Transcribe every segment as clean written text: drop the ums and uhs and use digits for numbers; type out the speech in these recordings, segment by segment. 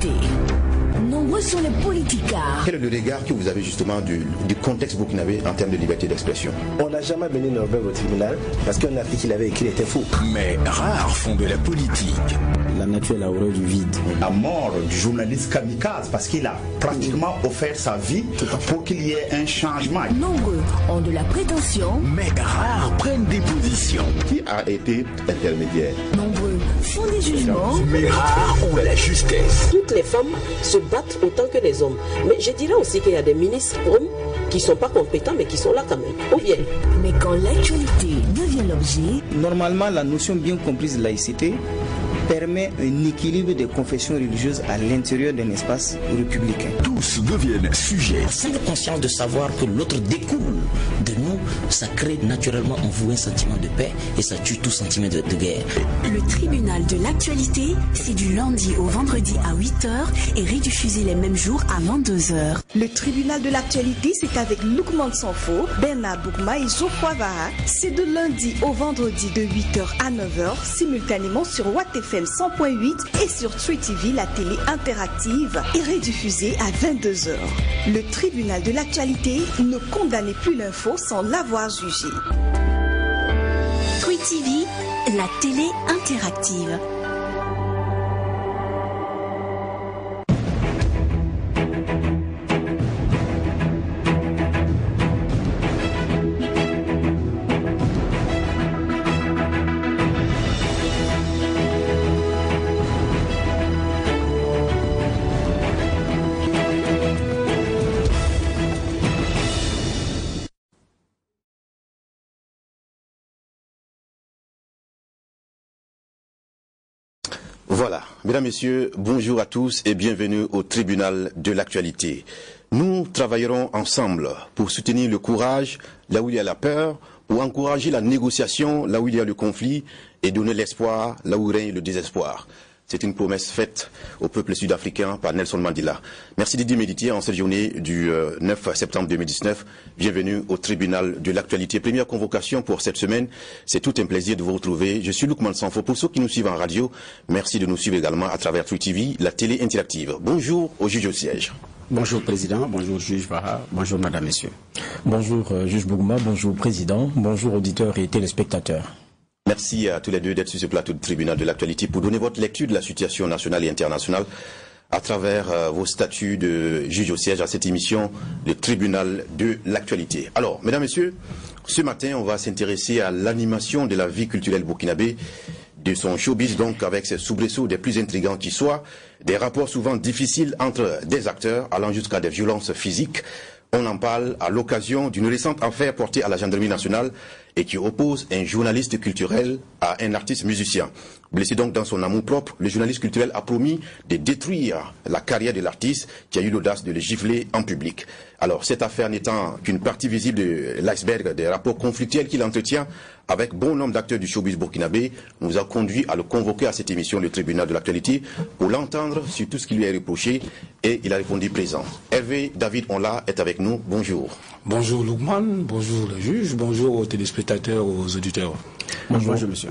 l'actualité. Nombreux sont les politicards. Quel est le regard que vous avez justement du contexte burkinabé en termes de liberté d'expression? On n'a jamais mené Norbert au tribunal parce qu'un article qu'il avait écrit était faux. Mais rares font de la politique. La nature est la horreur du vide. La mort du journaliste kamikaze parce qu'il a pratiquement offert sa vie pour qu'il y ait un changement. Nombreux ont de la prétention. Mais rares prennent des positions. Qui a été intermédiaire? Nombreux font des jugements. Mais rares ont la justesse. Toutes les femmes se battent autant que les hommes. Mais je dirais aussi qu'il y a des ministres hommes qui ne sont pas compétents mais qui sont là quand même. Ou bien. Mais quand l'actualité devient l'objet... Normalement, la notion bien comprise de laïcité permet un équilibre des confessions religieuses à l'intérieur d'un espace républicain. Tous deviennent sujets. Sans conscience de savoir que l'autre découle de nous, ça crée naturellement en vous un sentiment de paix et ça tue tout sentiment de guerre. Le tribunal de l'actualité, c'est du lundi au vendredi à 8h et rediffusé les mêmes jours à 22h. Le tribunal de l'actualité, c'est avec Lukman Sanfo, Bernard Boukma et Geoffroy Vaha. C'est de lundi au vendredi de 8h à 9h, simultanément sur Watt FM 100.8 et sur True TV, la télé interactive, et rediffusée à 22h. Le tribunal de l'actualité ne condamnait plus l'info sans l'avoir jugé. True TV, la télé interactive. Voilà, mesdames, messieurs, bonjour à tous et bienvenue au tribunal de l'actualité. Nous travaillerons ensemble pour soutenir le courage là où il y a la peur, ou encourager la négociation là où il y a le conflit et donner l'espoir là où règne le désespoir. C'est une promesse faite au peuple sud-africain par Nelson Mandela. Merci Didier Méditier en cette journée du 9 septembre 2019. Bienvenue au tribunal de l'actualité. Première convocation pour cette semaine. C'est tout un plaisir de vous retrouver. Je suis Lukman Sanfo. Pour ceux qui nous suivent en radio, merci de nous suivre également à travers True TV, la télé interactive. Bonjour au juge au siège. Bonjour Président, bonjour juge Vaha, bonjour Madame, Messieurs. Bonjour juge Bougma, bonjour Président, bonjour auditeurs et téléspectateurs. Merci à tous les deux d'être sur ce plateau de tribunal de l'actualité pour donner votre lecture de la situation nationale et internationale à travers vos statuts de juge au siège à cette émission, le tribunal de l'actualité. Alors, mesdames, messieurs, ce matin, on va s'intéresser à l'animation de la vie culturelle burkinabé, de son showbiz, donc avec ses soubresauts des plus intrigants qui soient, des rapports souvent difficiles entre des acteurs allant jusqu'à des violences physiques. On en parle à l'occasion d'une récente affaire portée à la gendarmerie nationale et qui oppose un journaliste culturel à un artiste musicien. Blessé donc dans son amour-propre, le journaliste culturel a promis de détruire la carrière de l'artiste qui a eu l'audace de le gifler en public. Alors, cette affaire n'étant qu'une partie visible de l'iceberg des rapports conflictuels qu'il entretient avec bon nombre d'acteurs du showbiz burkinabé, nous a conduit à le convoquer à cette émission, le tribunal de l'actualité, pour l'entendre sur tout ce qui lui est reproché, et il a répondu présent. Hervé David Onla est avec nous. Bonjour. Bonjour Lukman, bonjour le juge, bonjour aux téléspectateurs, aux auditeurs. Bonjour monsieur.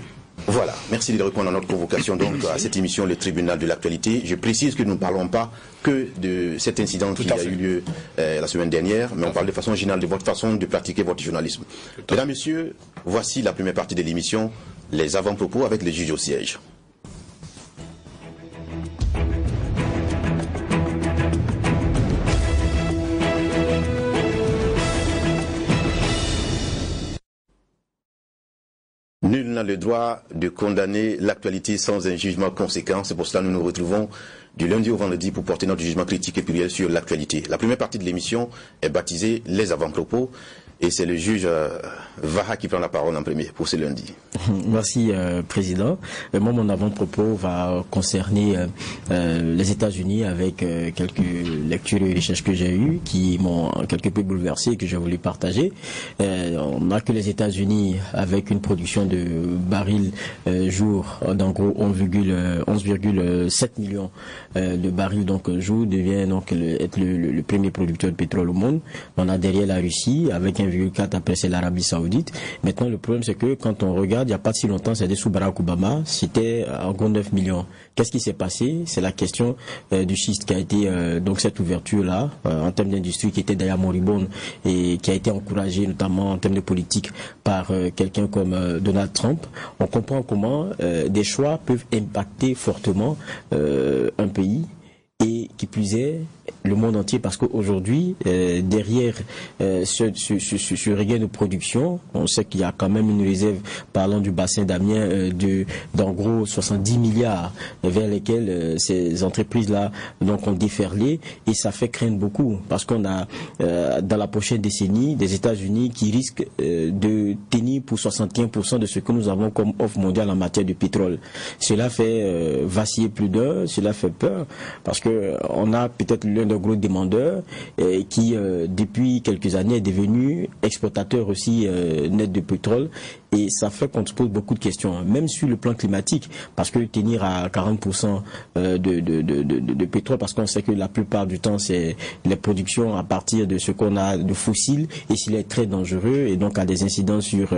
Voilà, merci de répondre à notre convocation donc à cette émission, le tribunal de l'actualité. Je précise que nous ne parlons pas que de cet incident qui a eu lieu la semaine dernière, mais on parle de façon générale de votre façon de pratiquer votre journalisme. Mesdames, messieurs, voici la première partie de l'émission, les avant-propos avec les juges au siège. Nul n'a le droit de condamner l'actualité sans un jugement conséquent. C'est pour cela que nous nous retrouvons du lundi au vendredi pour porter notre jugement critique et pluriel sur l'actualité. La première partie de l'émission est baptisée les avant-propos et c'est le juge Vaha qui prend la parole en premier pour ce lundi. Merci Président. Moi mon avant-propos va concerner les États-Unis avec quelques lectures et recherches que j'ai eues qui m'ont quelque peu bouleversé et que j'ai voulu partager. On a que les États-Unis avec une production de barils jour d'en gros 11,7 millions de barils donc jour devient donc être le premier producteur de pétrole au monde. On a derrière la Russie avec un 1,4 après c'est l'Arabie Saoudite. Maintenant le problème c'est que quand on regarde, il n'y a pas si longtemps, c'était sous Barack Obama, c'était en gros 9 millions. Qu'est-ce qui s'est passé? C'est la question du schiste qui a été donc cette ouverture là en termes d'industrie qui était d'ailleurs moribonde et qui a été encouragée notamment en termes de politique par quelqu'un comme Donald Trump. On comprend comment des choix peuvent impacter fortement un pays et qui plus est le monde entier, parce qu'aujourd'hui derrière ce regain de production, on sait qu'il y a quand même une réserve, parlant du bassin d'Amiens, d'en gros 70 milliards vers lesquels ces entreprises-là donc ont déferlé, et ça fait craindre beaucoup parce qu'on a dans la prochaine décennie des États-Unis qui risquent de tenir pour 75% de ce que nous avons comme offre mondiale en matière de pétrole. Cela fait vaciller plus d'un, cela fait peur parce que on a peut-être l'un des gros demandeurs qui depuis quelques années est devenu exportateur aussi net de pétrole, et ça fait qu'on se pose beaucoup de questions, même sur le plan climatique, parce que tenir à 40% de pétrole, parce qu'on sait que la plupart du temps c'est les productions à partir de ce qu'on a de fossiles, et s'il est très dangereux et donc a des incidences sur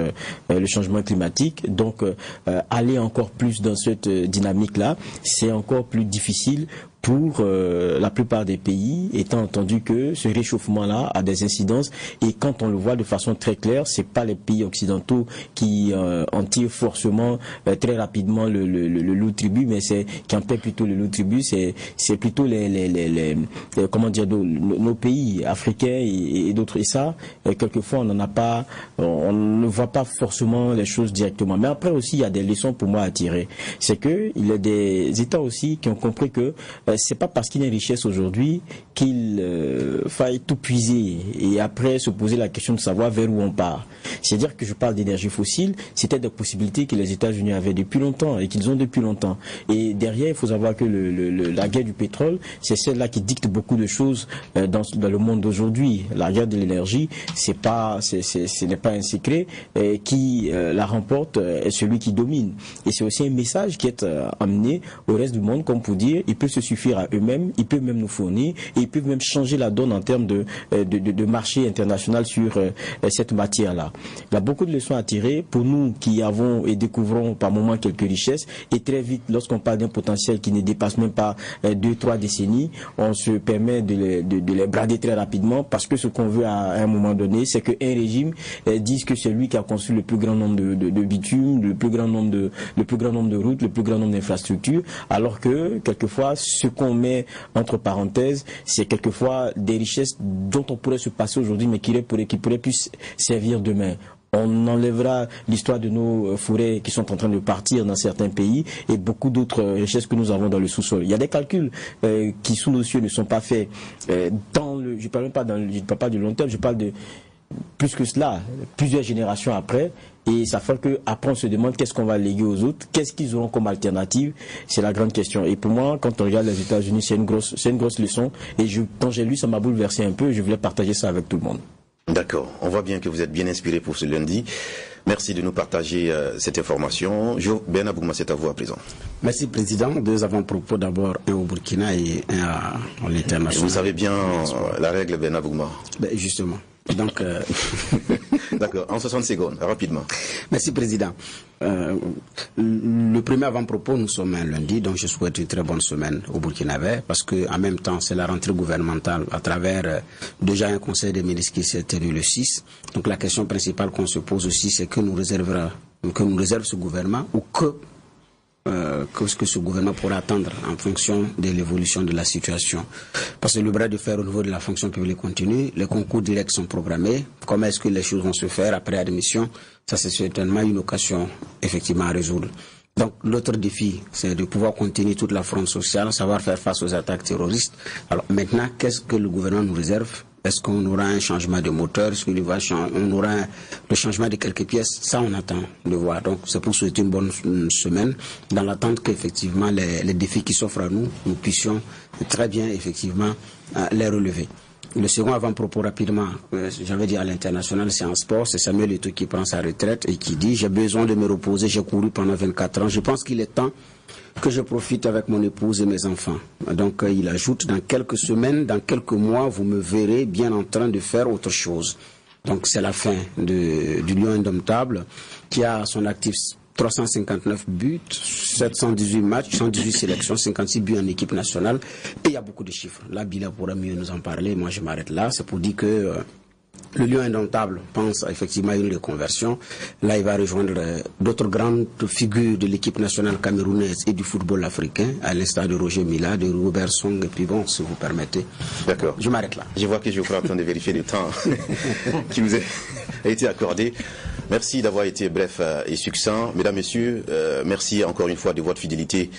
le changement climatique. Donc aller encore plus dans cette dynamique-là, c'est encore plus difficile pour la plupart des pays, étant entendu que ce réchauffement-là a des incidences, et quand on le voit de façon très claire, c'est pas les pays occidentaux qui en tirent forcément très rapidement le loup tribut, mais c'est qui en paie plutôt le loup tribut, c'est plutôt comment dire, nos pays africains et d'autres, et ça quelquefois on n'en a pas, on ne voit pas forcément les choses directement. Mais après aussi il y a des leçons pour moi à tirer, c'est que il y a des États aussi qui ont compris que c'est pas parce qu'il y a une richesse aujourd'hui qu'il faille tout puiser et après se poser la question de savoir vers où on part. C'est-à-dire que je parle d'énergie fossile, c'était des possibilités que les États-Unis avaient depuis longtemps et qu'ils ont depuis longtemps. Et derrière, il faut savoir que la guerre du pétrole, c'est celle-là qui dicte beaucoup de choses dans le monde d'aujourd'hui. La guerre de l'énergie, ce n'est pas un secret. Qui la remporte est celui qui domine. Et c'est aussi un message qui est amené au reste du monde, comme pour dire, ils peuvent se suffire à eux-mêmes, ils peuvent même nous fournir, et ils peuvent même changer la donne en termes de marché international sur cette matière-là. Il y a beaucoup de leçons à tirer pour nous qui avons et découvrons par moments quelques richesses, et très vite, lorsqu'on parle d'un potentiel qui ne dépasse même pas 2-3 décennies, on se permet de les brader très rapidement, parce que ce qu'on veut à un moment donné, c'est qu'un régime dise que c'est lui qui a construit le plus grand nombre de bitumes, le plus grand nombre de routes, le plus grand nombre d'infrastructures, alors que quelquefois ce qu'on met entre parenthèses, c'est quelquefois des richesses dont on pourrait se passer aujourd'hui, mais qui pourraient plus servir demain. On enlèvera l'histoire de nos forêts qui sont en train de partir dans certains pays et beaucoup d'autres richesses que nous avons dans le sous-sol. Il y a des calculs qui sous nos yeux ne sont pas faits je parle pas du long terme, je parle de plus que cela, plusieurs générations après. Et ça fait qu'après on se demande qu'est-ce qu'on va léguer aux autres, qu'est-ce qu'ils auront comme alternative, c'est la grande question. Et pour moi, quand on regarde les États-Unis, c'est une grosse leçon. Et quand j'ai lu, ça m'a bouleversé un peu, et je voulais partager ça avec tout le monde. D'accord, on voit bien que vous êtes bien inspiré pour ce lundi. Merci de nous partager cette information. Bernard Bougma, c'est à vous à présent. Merci Président. 2 avant-propos, d'abord un au Burkina et un à l'international. Vous savez bien la règle, Bernard Bougma. Justement. Donc, D'accord, en 60 secondes, rapidement. Merci Président. Le premier avant-propos, nous sommes un lundi, donc je souhaite une très bonne semaine au Burkinabé, parce que en même temps, c'est la rentrée gouvernementale à travers déjà un conseil des ministres qui s'est tenu le 6. Donc la question principale qu'on se pose aussi, c'est que nous réserve ce gouvernement, ou ce que ce gouvernement pourra attendre en fonction de l'évolution de la situation. Parce que le bras de fer au niveau de la fonction publique continue, les concours directs sont programmés. Comment est-ce que les choses vont se faire après admission? Ça, c'est certainement une occasion effectivement à résoudre. Donc l'autre défi, c'est de pouvoir contenir toute la fronde sociale, savoir faire face aux attaques terroristes. Alors maintenant, qu'est-ce que le gouvernement nous réserve? Est-ce qu'on aura un changement de moteur? Est-ce qu'on aura le changement de quelques pièces? Ça, on attend de voir. Donc c'est pour souhaiter une bonne semaine, dans l'attente qu'effectivement les défis qui s'offrent à nous, nous puissions très bien effectivement les relever. Le second avant-propos rapidement, j'avais dit à l'international, c'est en sport, c'est Samuel Eto'o qui prend sa retraite et qui dit « J'ai besoin de me reposer, j'ai couru pendant 24 ans, je pense qu'il est temps que je profite avec mon épouse et mes enfants. » Donc il ajoute « Dans quelques semaines, dans quelques mois, vous me verrez bien en train de faire autre chose. » Donc c'est la fin du Lion indomptable qui a à son actif 359 buts, 718 matchs, 118 sélections, 56 buts en équipe nationale. Et il y a beaucoup de chiffres. Là, Bila pourra mieux nous en parler. Moi, je m'arrête là. C'est pour dire que le Lion indomptable pense effectivement à une reconversion. Là, il va rejoindre d'autres grandes figures de l'équipe nationale camerounaise et du football africain, à l'instar de Roger Mila, de Robert Song, et puis bon, si vous permettez. D'accord. Je m'arrête là. Je vois que je suis en train de vérifier le temps qui nous a été accordé. Merci d'avoir été bref et succinct. Mesdames, Messieurs, merci encore une fois de votre fidélité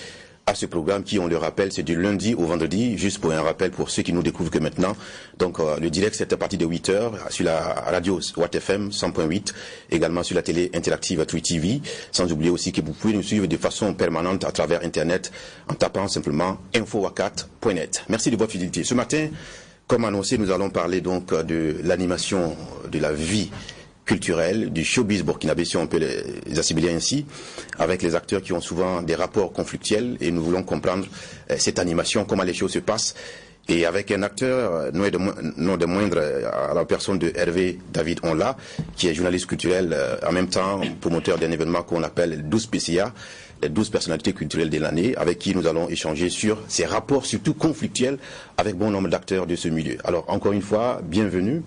à ce programme qui, on le rappelle, c'est du lundi au vendredi, juste pour un rappel pour ceux qui nous découvrent que maintenant. Donc le direct, c'est à partir de 8h sur la radio Watt FM 100.8, également sur la télé interactive 3TV, sans oublier aussi que vous pouvez nous suivre de façon permanente à travers Internet en tapant simplement infowakat.net. Merci de votre fidélité. Ce matin, comme annoncé, nous allons parler donc de l'animation de la vie culturel, du showbiz burkinabé, si on peut les assimiler ainsi, avec les acteurs qui ont souvent des rapports conflictuels, et nous voulons comprendre cette animation, comment les choses se passent, et avec un acteur, non de moindre, à la personne de Hervé David Onla, qui est journaliste culturel, en même temps promoteur d'un événement qu'on appelle 12 PCA, les 12 personnalités culturelles de l'année, avec qui nous allons échanger sur ces rapports, surtout conflictuels, avec bon nombre d'acteurs de ce milieu. Alors, encore une fois, bienvenue.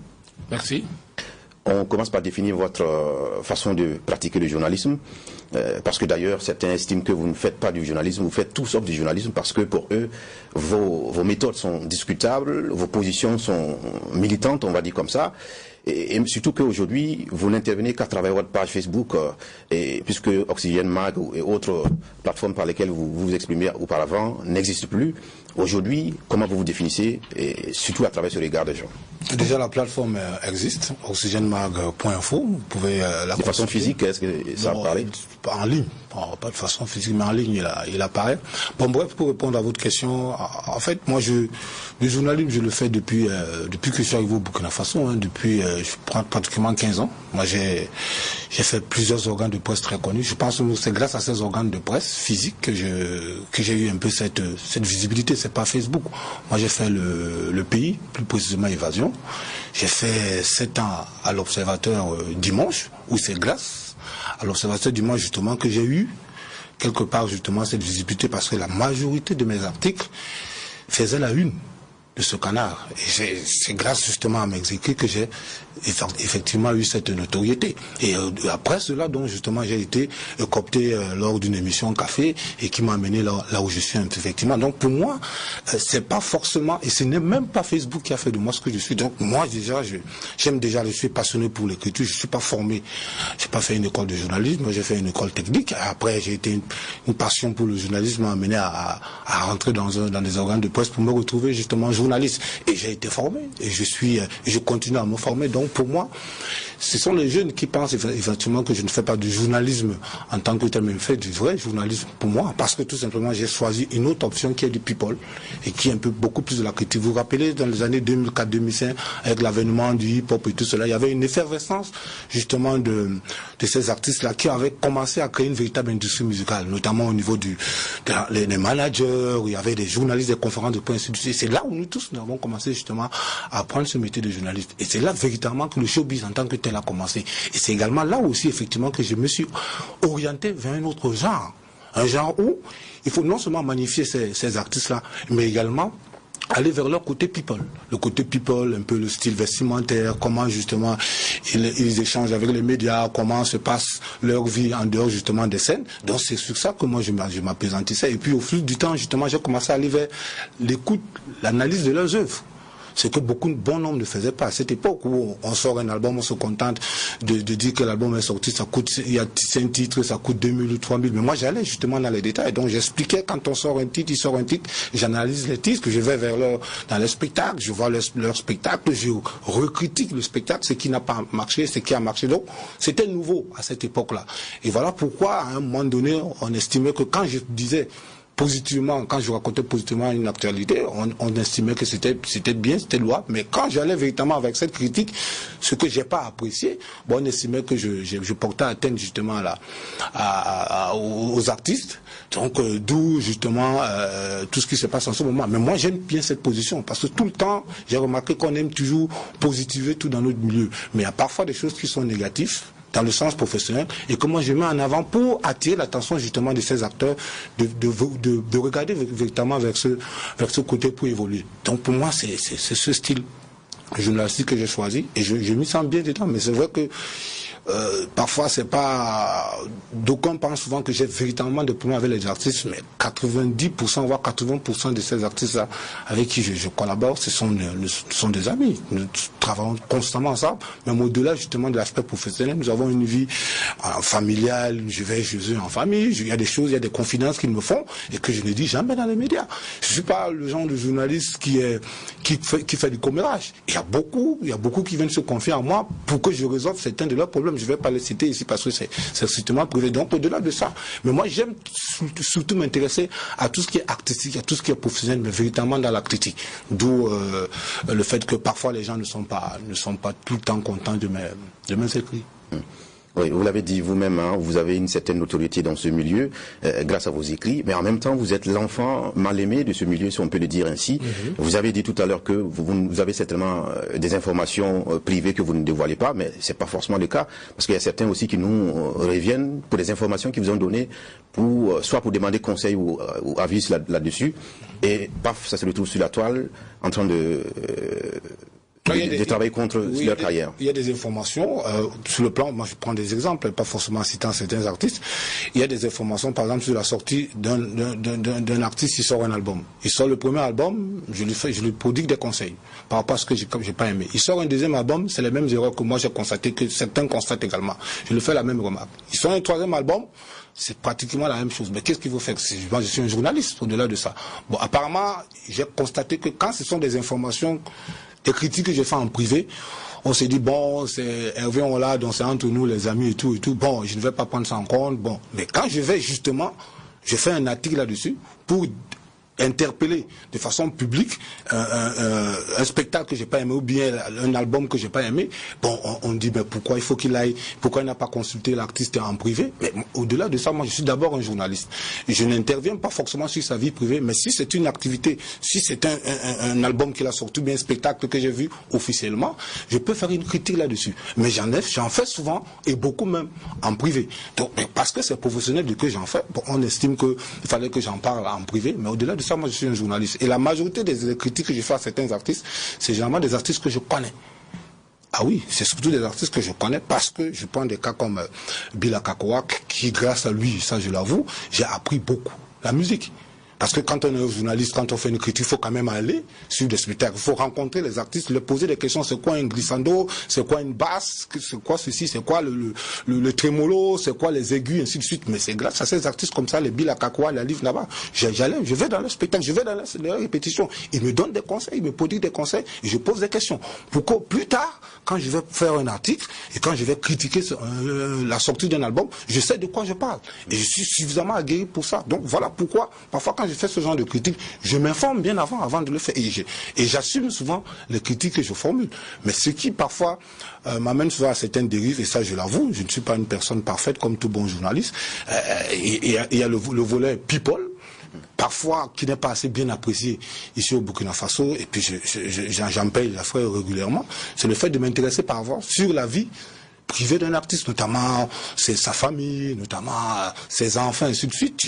Merci. On commence par définir votre façon de pratiquer le journalisme, parce que d'ailleurs certains estiment que vous ne faites pas du journalisme, vous faites tout sauf du journalisme, parce que pour eux, vos méthodes sont discutables, vos positions sont militantes, on va dire comme ça, et surtout qu'aujourd'hui, vous n'intervenez qu'à travers votre page Facebook, et puisque Oxygène Mag et autres plateformes par lesquelles vous vous exprimez auparavant n'existent plus. Aujourd'hui, comment vous vous définissez, et surtout à travers ce regard des gens? Déjà, la plateforme existe, oxygenemag.info. Vous pouvez la de façon physique, est-ce que ça apparaît? En ligne, pas de façon physique, mais en ligne, il apparaît. Bon, bref, pour répondre à votre question, en fait, moi, le journalisme, je le fais depuis que je suis arrivé au Burkina Faso, depuis pratiquement 15 ans. Moi, j'ai fait plusieurs organes de presse très connus. Je pense que c'est grâce à ces organes de presse physiques que j'ai eu un peu cette visibilité. C'est pas Facebook. Moi, j'ai fait le Pays, plus précisément Évasion. J'ai fait 7 ans à l'Observateur Dimanche, où c'est grâce à l'Observateur Dimanche justement que j'ai eu quelque part justement cette visibilité, parce que la majorité de mes articles faisaient la une de ce canard. Et c'est grâce justement à mes écrits que j'ai effectivement eu cette notoriété. Et après cela, donc justement, j'ai été coopté lors d'une émission café et qui m'a amené là où je suis effectivement. Donc pour moi, c'est pas forcément, et ce n'est même pas Facebook qui a fait de moi ce que je suis. Donc moi déjà, je suis passionné pour l'écriture. Je suis pas formé, j'ai pas fait une école de journalisme, j'ai fait une école technique. Après, j'ai été une passion pour le journalisme m'a amené à rentrer dans des organes de presse pour me retrouver justement journaliste. Et j'ai été formé et je continue à me former. Donc pour moi, ce sont les jeunes qui pensent effectivement que je ne fais pas du journalisme en tant que tel, mais je fais du vrai journalisme pour moi, parce que tout simplement j'ai choisi une autre option qui est du people et qui est un peu beaucoup plus de la critique. Vous vous rappelez, dans les années 2004-2005, avec l'avènement du hip-hop et tout cela, il y avait une effervescence justement de ces artistes-là qui avaient commencé à créer une véritable industrie musicale, notamment au niveau des managers, où il y avait des journalistes, des conférences de presse. C'est là où nous tous nous avons commencé justement à apprendre ce métier de journaliste. Et c'est là véritablement que le showbiz en tant que tel a commencé. Et c'est également là aussi effectivement que je me suis orienté vers un autre genre. Un genre où il faut non seulement magnifier ces artistes-là, mais également aller vers leur côté people. Le côté people, un peu le style vestimentaire, comment justement ils échangent avec les médias, comment se passe leur vie en dehors justement des scènes. Donc c'est sur ça que moi je m'appesantissais. Et puis au fil du temps justement j'ai commencé à aller vers l'écoute, l'analyse de leurs œuvres. Ce que bon nombre ne faisaient pas. À cette époque où on sort un album, on se contente de dire que l'album est sorti, il y a 5 titres, ça coûte 2000 ou 3000. Mais moi, j'allais justement dans les détails. Donc, j'expliquais quand on sort un titre, il sort un titre, j'analyse les titres, je vais dans les spectacles, je vois leur spectacle, je recritique le spectacle, ce qui n'a pas marché, ce qui a marché. Donc, c'était nouveau à cette époque-là. Et voilà pourquoi, à un moment donné, on estimait que quand je disais positivement, quand je racontais positivement une actualité, on estimait que c'était bien, c'était louable. Mais quand j'allais véritablement avec cette critique, ce que j'ai pas apprécié, on estimait que je portais atteinte justement aux artistes. Donc d'où justement tout ce qui se passe en ce moment. Mais moi j'aime bien cette position parce que tout le temps j'ai remarqué qu'on aime toujours positiver tout dans notre milieu. Mais il y a parfois des choses qui sont négatives dans le sens professionnel et que moi je mets en avant pour attirer l'attention justement de ces acteurs de regarder véritablement vers ce côté pour évoluer. Donc pour moi c'est ce style journalistique que j'ai choisi et je m'y sens bien dedans. Mais c'est vrai que parfois c'est pas, d'aucuns pensent souvent que j'ai véritablement des problèmes avec les artistes, mais 90% voire 80% de ces artistes-là avec qui je collabore, ce sont des amis. Nous travaillons constamment ensemble, même au-delà justement de l'aspect professionnel, nous avons une vie familiale, je vais chez eux en famille, il y a des choses, il y a des confidences qu'ils me font et que je ne dis jamais dans les médias. Je suis pas le genre de journaliste qui fait du commérage. Il y a beaucoup qui viennent se confier à moi pour que je résolve certains de leurs problèmes. Je ne vais pas les citer ici parce que c'est strictement privé. Donc au-delà de ça, mais moi j'aime surtout m'intéresser à tout ce qui est artistique, à tout ce qui est professionnel, mais véritablement dans la critique. D'où le fait que parfois les gens ne sont pas tout le temps contents de mes écrits. Oui, vous l'avez dit vous-même, hein, vous avez une certaine notoriété dans ce milieu grâce à vos écrits, mais en même temps vous êtes l'enfant mal aimé de ce milieu, si on peut le dire ainsi. Vous avez dit tout à l'heure que vous avez certainement des informations privées que vous ne dévoilez pas, mais c'est pas forcément le cas, parce qu'il y a certains aussi qui nous reviennent pour des informations qu'ils vous ont données, soit pour demander conseil ou avis là-dessus, et paf, ça se retrouve sur la toile en train de travailler contre leur carrière. Il y a des informations sur le plan, moi je prends des exemples, pas forcément citant certains artistes. Il y a des informations, par exemple, sur la sortie d'un artiste qui sort un album. Il sort le premier album, je lui prodigue des conseils par rapport à ce que j'ai pas aimé. Il sort un deuxième album, c'est les mêmes erreurs que moi j'ai constaté, que certains constatent également. Je lui fais la même remarque. Il sort un troisième album, c'est pratiquement la même chose. Mais qu'est-ce qu'il faut faire? Moi, je suis un journaliste, au-delà de ça. Bon, apparemment, j'ai constaté que quand ce sont des informations, des critiques que j'ai fait en privé, on s'est dit, bon, c'est Hervé, on l'a, donc c'est entre nous, les amis et tout. Bon, je ne vais pas prendre ça en compte. Bon, mais quand je vais justement, je fais un article là-dessus pour interpeller de façon publique un spectacle que j'ai pas aimé ou bien un album que j'ai pas aimé, bon, on dit ben pourquoi il faut qu'il aille, pourquoi il n'a pas consulté l'artiste en privé. Mais au-delà de ça, moi je suis d'abord un journaliste. Je n'interviens pas forcément sur sa vie privée, mais si c'est une activité, si c'est un album qu'il a sorti, bien un spectacle que j'ai vu officiellement, je peux faire une critique là-dessus. Mais j'en fais souvent et beaucoup même en privé. Donc parce que c'est professionnel de que j'en fais, bon, on estime qu'il fallait que j'en parle en privé, mais au-delà de ça, moi je suis un journaliste. Et la majorité des critiques que je fais à certains artistes, c'est généralement des artistes que je connais. Ah oui, c'est surtout des artistes que je connais parce que je prends des cas comme Bila Kakoa, qui grâce à lui, ça je l'avoue, j'ai appris beaucoup la musique. Parce que quand on est journaliste, quand on fait une critique, il faut quand même aller sur des spectacles. Il faut rencontrer les artistes, leur poser des questions. C'est quoi un glissando? C'est quoi une basse? C'est quoi ceci? C'est quoi le trémolo? C'est quoi les aigus? Ainsi de suite. Mais c'est grâce à ces artistes comme ça, les Bila Kakoa, la Livre là-bas. Je vais dans le spectacle, je vais dans les répétitions. Ils me donnent des conseils, ils me prodiguent des conseils et je pose des questions. Pour que plus tard, quand je vais faire un article et quand je vais critiquer la sortie d'un album, je sais de quoi je parle. Et je suis suffisamment aguerri pour ça. Donc voilà pourquoi, parfois quand je fais ce genre de critique, je m'informe bien avant de le faire. Et j'assume souvent les critiques que je formule. Mais ce qui parfois m'amène souvent à certaines dérives, et ça je l'avoue, je ne suis pas une personne parfaite comme tout bon journaliste. Il y a le volet people, parfois qui n'est pas assez bien apprécié ici au Burkina Faso, et puis j'en paye la frais régulièrement. C'est le fait de m'intéresser par rapport sur la vie privé d'un artiste, notamment sa famille, notamment ses enfants, ainsi de suite.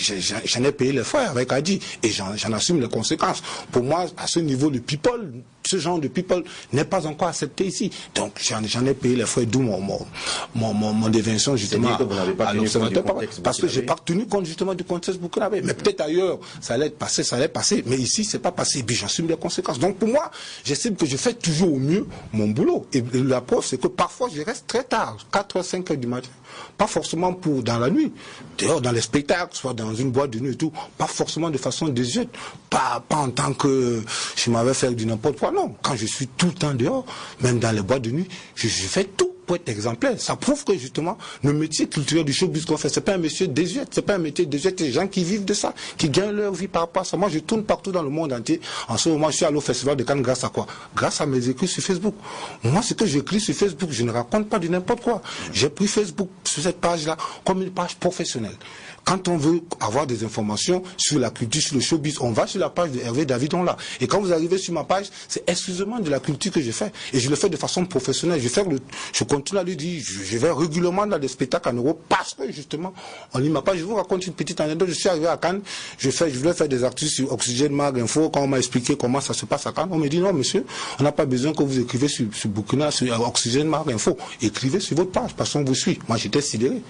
J'en ai payé les frais avec Adi et j'en assume les conséquences. Pour moi, à ce niveau de people, ce genre de people n'est pas encore accepté ici. Donc j'en ai payé les frais, d'où mon dévention justement à l'observateur, parce que j'ai pas tenu compte justement du contexte burkinabé. Mais peut-être ailleurs, ça allait passer, mais ici c'est pas passé, et puis j'assume les conséquences. Donc pour moi, j'estime que je fais toujours au mieux mon boulot. Et la preuve, c'est que parfois je reste très tard, 4h, 5h du matin. Pas forcément dans la nuit, dehors dans les spectacles, soit dans une boîte de nuit et tout, pas forcément de façon désuète, pas en tant que je m'avais fait du n'importe quoi, non. Quand je suis tout le temps dehors, même dans les boîtes de nuit, je fais tout pour être exemplaire. Ça prouve que justement, le métier culturel du showbiz qu'on fait, c'est pas un métier désuet, c'est pas un métier désuet, c'est des gens qui vivent de ça, qui gagnent leur vie par rapport à ça. Moi, je tourne partout dans le monde entier. En ce moment, je suis allé au Festival de Cannes grâce à quoi? Grâce à mes écrits sur Facebook. Moi, ce que j'écris sur Facebook, je ne raconte pas du n'importe quoi. J'ai pris Facebook sur cette page-là comme une page professionnelle. Quand on veut avoir des informations sur la culture, sur le showbiz, on va sur la page de Hervé Davidon là. Et quand vous arrivez sur ma page, c'est exclusivement de la culture que je fais. Et je le fais de façon professionnelle. Je continue à lui dire, je vais régulièrement dans des spectacles en Europe parce que justement, on lit ma page. Je vous raconte une petite anecdote. Je suis arrivé à Cannes, je voulais faire des articles sur Oxygène Mag Info. Quand on m'a expliqué comment ça se passe à Cannes, on me dit non monsieur, on n'a pas besoin que vous écrivez sur Burkina, sur Oxygène Mag Info. Écrivez sur votre page parce qu'on vous suit. Moi j'étais sidéré.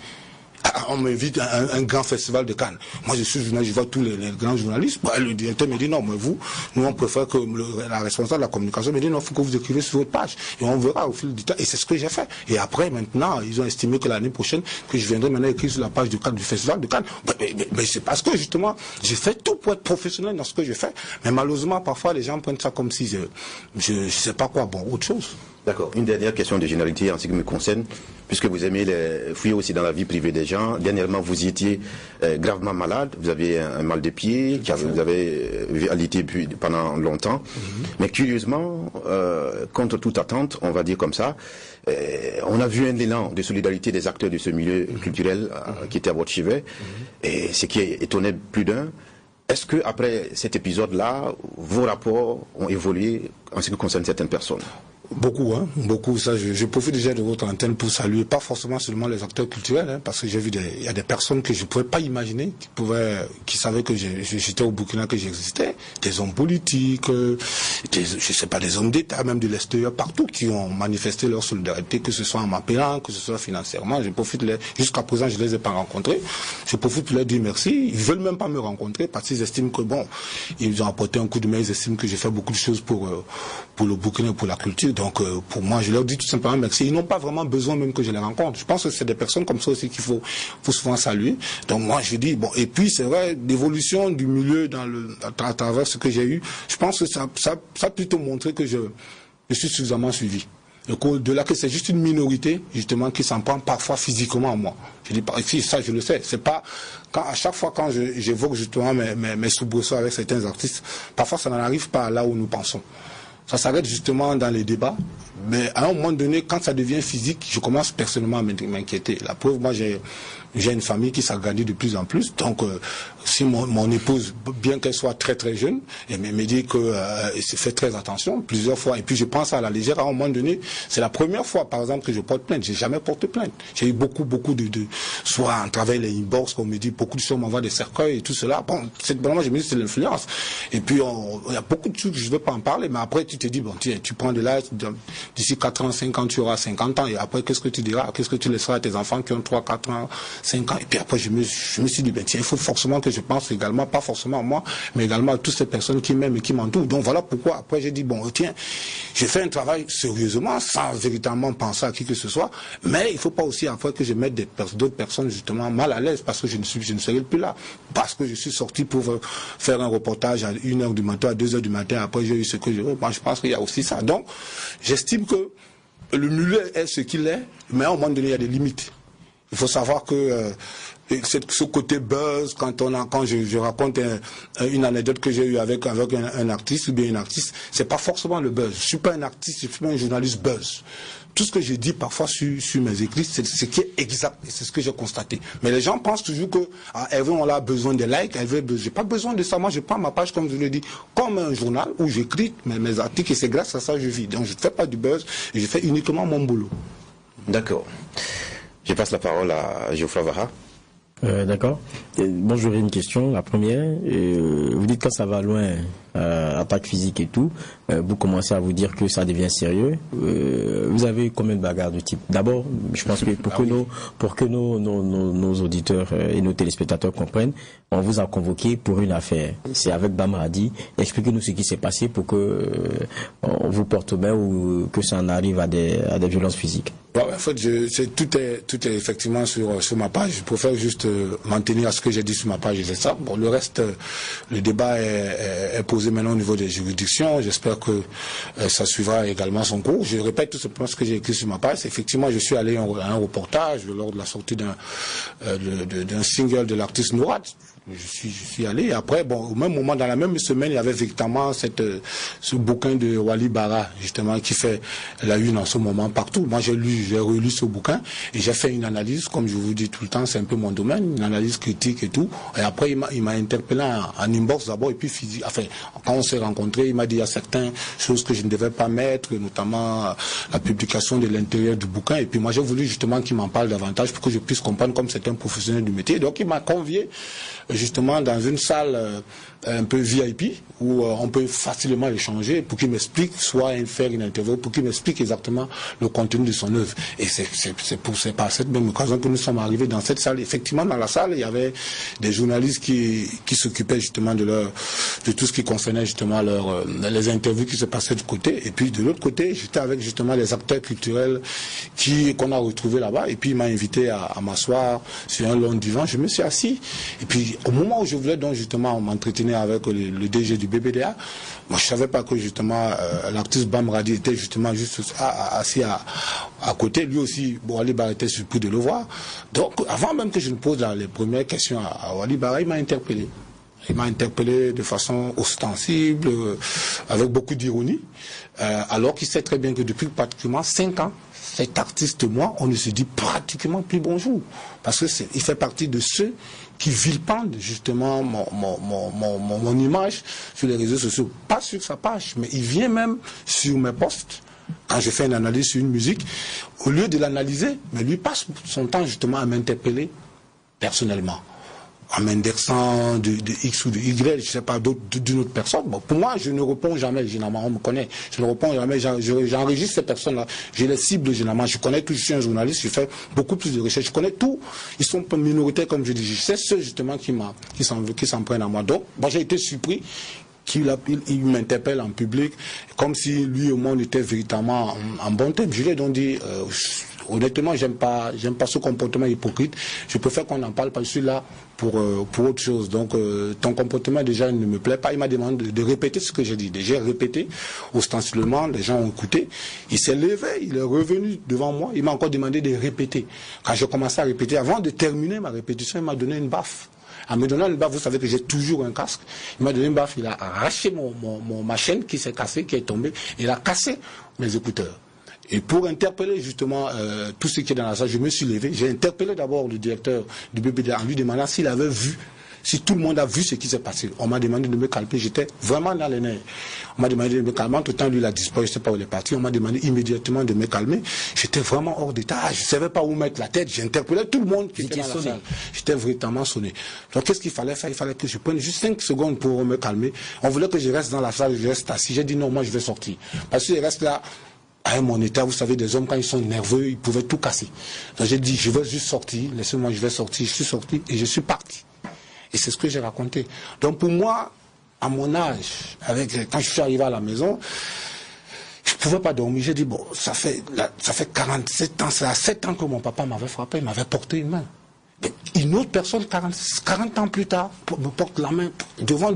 On m'invite à un grand festival de Cannes. Moi, je suis journaliste, je vois tous les grands journalistes. Bah, le directeur me dit non, mais vous, nous, on préfère que la responsable de la communication me dit non, il faut que vous écrivez sur votre page. Et on verra au fil du temps. Et c'est ce que j'ai fait. Et après, maintenant, ils ont estimé que l'année prochaine, que je viendrai maintenant écrire sur la page du festival de Cannes. Mais c'est parce que, justement, j'ai fait tout pour être professionnel dans ce que je fais. Mais malheureusement, parfois, les gens prennent ça comme si je sais pas quoi, bon, autre chose. D'accord. Une dernière question de généralité en ce qui me concerne, puisque vous aimez fouiller aussi dans la vie privée des gens. Dernièrement, vous y étiez gravement malade, vous avez un mal de pied, vous avez alité pendant longtemps. Mais curieusement, contre toute attente, on va dire comme ça, on a vu un élan de solidarité des acteurs de ce milieu culturel qui était à votre chevet, et ce qui étonnait plus d'un. Est-ce que après cet épisode-là, vos rapports ont évolué en ce qui concerne certaines personnes? Beaucoup, hein, beaucoup. Ça, je profite déjà de votre antenne pour saluer, pas forcément seulement les acteurs culturels, hein, parce que j'ai vu il y a des personnes que je ne pouvais pas imaginer, qui savaient que j'étais au Burkina, que j'existais, des hommes politiques, je sais pas, des hommes d'État, même de l'extérieur, partout, qui ont manifesté leur solidarité, que ce soit en m'appelant, que ce soit financièrement. Je profite, jusqu'à présent, je les ai pas rencontrés. Je profite pour leur dire merci. Ils veulent même pas me rencontrer parce qu'ils estiment que bon, ils ont apporté un coup de main, ils estiment que j'ai fait beaucoup de choses pour le Burkina, pour la culture. Donc, pour moi, je leur dis tout simplement merci. Ils n'ont pas vraiment besoin même que je les rencontre. Je pense que c'est des personnes comme ça aussi qu'il faut souvent saluer. Donc, moi, je dis, bon, et puis, c'est vrai, l'évolution du milieu à travers ce que j'ai eu, je pense que ça a plutôt montré que je suis suffisamment suivi. Donc, au-delà que c'est juste une minorité, justement, qui s'en prend parfois physiquement à moi. Je dis, si, ça, je le sais. C'est pas, à chaque fois, quand j'évoque justement mes soubresauts avec certains artistes, parfois, ça n'en arrive pas là où nous pensons. Ça s'arrête justement dans les débats, mais à un moment donné, quand ça devient physique, je commence personnellement à m'inquiéter. La preuve, moi j'ai une famille qui s'agrandit de plus en plus, donc si mon épouse, bien qu'elle soit très très jeune, elle me dit que se fait très attention plusieurs fois, et puis je pense à la légère. À un moment donné, c'est la première fois par exemple que je porte plainte. J'ai jamais porté plainte. J'ai eu beaucoup de soit en travers les inbox, qu'on me dit, beaucoup de choses, m'envoient des cercueils et tout cela. Bon, vraiment, je me dis c'est l'influence. Et puis il y a beaucoup de choses que je ne veux pas en parler, mais après tu te dis, bon, tu prends de l'âge, d'ici 4 ans, 5 ans, tu auras 50 ans, et après qu'est-ce que tu diras? Qu'est-ce que tu laisseras à tes enfants qui ont 3, 4 ans, 5 ans? Et puis après je me suis dit, ben tiens, il faut forcément que je pense également, pas forcément à moi, mais également à toutes ces personnes qui m'aiment et qui m'entourent. Donc voilà pourquoi après j'ai dit, bon, tiens, j'ai fait un travail sérieusement, sans véritablement penser à qui que ce soit, mais il ne faut pas aussi après que je mette d'autres personnes justement mal à l'aise, parce que je ne serai plus là, parce que je suis sorti pour faire un reportage à 1h du matin, à 2h du matin, après j'ai eu ce que je veux. Moi je pense qu'il y a aussi ça. Donc j'estime que le milieu est ce qu'il est, mais à un moment donné il y a des limites. Il faut savoir que ce côté buzz, quand je raconte une anecdote que j'ai eue avec un artiste ou bien une artiste, c'est pas forcément le buzz. Je suis pas un artiste, je suis pas un journaliste buzz. Tout ce que je dis parfois sur mes écrits, c'est ce qui est exact, et c'est ce que j'ai constaté. Mais les gens pensent toujours que Hervé, on a besoin de likes, j'ai pas besoin de ça. Moi, je prends ma page, comme je le dis, comme un journal où j'écris mes articles, et c'est grâce à ça que je vis. Donc je ne fais pas du buzz, et je fais uniquement mon boulot. D'accord. Je passe la parole à Geoffroy Vaha. D'accord. Bon, j'aurais une question. La première, vous dites quand ça va loin, attaque physique et tout, vous commencez à vous dire que ça devient sérieux. Vous avez combien de bagarres de type? D'abord, je pense que pour que nos auditeurs et nos téléspectateurs comprennent, on vous a convoqué pour une affaire. C'est avec Bamradi. Expliquez-nous ce qui s'est passé pour que on vous porte main ou que ça en arrive à des violences physiques. Bon, en fait, tout est effectivement sur ma page. Je préfère juste m'en tenir à ce que j'ai dit sur ma page, et c'est ça. Bon, le reste, le débat est posé déposé maintenant au niveau des juridictions. J'espère que ça suivra également son cours. Je répète tout simplement ce que j'ai écrit sur ma page. Effectivement, je suis allé à un reportage lors de la sortie d'un single de l'artiste Nourad. Je suis allé. Après, bon, au même moment, dans la même semaine, il y avait véritablement ce bouquin de Wali Bara, justement, qui fait la une en ce moment partout. Moi, j'ai relu ce bouquin et j'ai fait une analyse, comme je vous dis tout le temps, c'est un peu mon domaine, une analyse critique et tout. Et après, il m'a interpellé en inbox d'abord, et puis enfin, quand on s'est rencontrés, il m'a dit il y a certaines choses que je ne devais pas mettre, notamment la publication de l'intérieur du bouquin. Et puis moi, j'ai voulu justement qu'il m'en parle davantage pour que je puisse comprendre comme c'est un professionnel du métier. Donc, il m'a convié justement dans une salle un peu VIP où on peut facilement échanger pour qu'il m'explique, soit faire une interview, pour qu'il m'explique exactement le contenu de son œuvre. Et c'est par cette même occasion que nous sommes arrivés dans cette salle. Effectivement, dans la salle, il y avait des journalistes qui s'occupaient justement de tout ce qui concernait justement les interviews qui se passaient de côté. Et puis de l'autre côté, j'étais avec justement les acteurs culturels qu'on a retrouvés là-bas. Et puis il m'a invité à m'asseoir sur un long divan. Je me suis assis. Et puis au moment où je voulais donc justement m'entretenir avec le DG du BBDA, moi je savais pas que justement l'artiste Bamradi était justement juste assis à côté. Lui aussi, bon, Ali Bara était surpris de le voir. Donc avant même que je ne pose les premières questions à Ali Bara, il m'a interpellé. Il m'a interpellé de façon ostensible, avec beaucoup d'ironie, alors qu'il sait très bien que depuis pratiquement 5 ans, cet artiste et moi, on ne se dit pratiquement plus bonjour. Parce qu'il fait partie de ceux qui vilipendent justement mon image sur les réseaux sociaux. Pas sur sa page, mais il vient même sur mes posts. Quand je fais une analyse sur une musique, au lieu de l'analyser, mais lui passe son temps justement à m'interpeller personnellement, en m'indexant de X ou de Y, je ne sais pas, d'une autre personne. Bon, pour moi, je ne réponds jamais, généralement, on me connaît. Je ne réponds jamais, j'enregistre ces personnes-là. Je les cible généralement. Je connais tout, je suis un journaliste, je fais beaucoup plus de recherches. Je connais tout. Ils sont minoritaires, comme je dis. C'est ceux, justement, qui s'en prennent à moi. Donc, moi, j'ai été surpris qu'il m'interpelle en public, comme si lui, au monde, était véritablement en bon thème. Je lui ai donc dit, honnêtement, j'aime pas ce comportement hypocrite. Je préfère qu'on en parle, parce que je suis là pour autre chose. Donc, ton comportement déjà ne me plaît pas. Il m'a demandé de répéter ce que j'ai dit. J'ai répété ostensiblement, les gens ont écouté. Il s'est levé, il est revenu devant moi. Il m'a encore demandé de répéter. Quand j'ai commencé à répéter, avant de terminer ma répétition, il m'a donné une baffe. En me donnant une baffe, vous savez que j'ai toujours un casque. Il m'a donné une baffe, il a arraché ma chaîne qui s'est cassée, qui est tombée. Il a cassé mes écouteurs. Et pour interpeller justement tout ce qui est dans la salle, je me suis levé. J'ai interpellé d'abord le directeur du BBDA en lui demandant s'il avait vu, si tout le monde a vu ce qui s'est passé. On m'a demandé de me calmer. J'étais vraiment dans les nerfs. On m'a demandé de me calmer. Tout le temps, lui, il a disparu. Je ne sais pas où il est parti. On m'a demandé immédiatement de me calmer. J'étais vraiment hors d'état. Je ne savais pas où mettre la tête. J'interpellais tout le monde qui était dans la salle. J'étais véritablement sonné. Donc, qu'est-ce qu'il fallait faire? Il fallait que je prenne juste 5 secondes pour me calmer. On voulait que je reste dans la salle. Je reste assis. J'ai dit non, moi, je vais sortir. Parce qu'il reste là. À mon état, vous savez, des hommes, quand ils sont nerveux, ils pouvaient tout casser. Donc j'ai dit, je vais juste sortir, laissez-moi, je vais sortir. Je suis sorti et je suis parti. Et c'est ce que j'ai raconté. Donc pour moi, à mon âge, quand je suis arrivé à la maison, je ne pouvais pas dormir. J'ai dit, bon, ça fait 47 ans, c'est à 7 ans que mon papa m'avait frappé, il m'avait porté une main. Une autre personne, 40 ans plus tard, me porte la main devant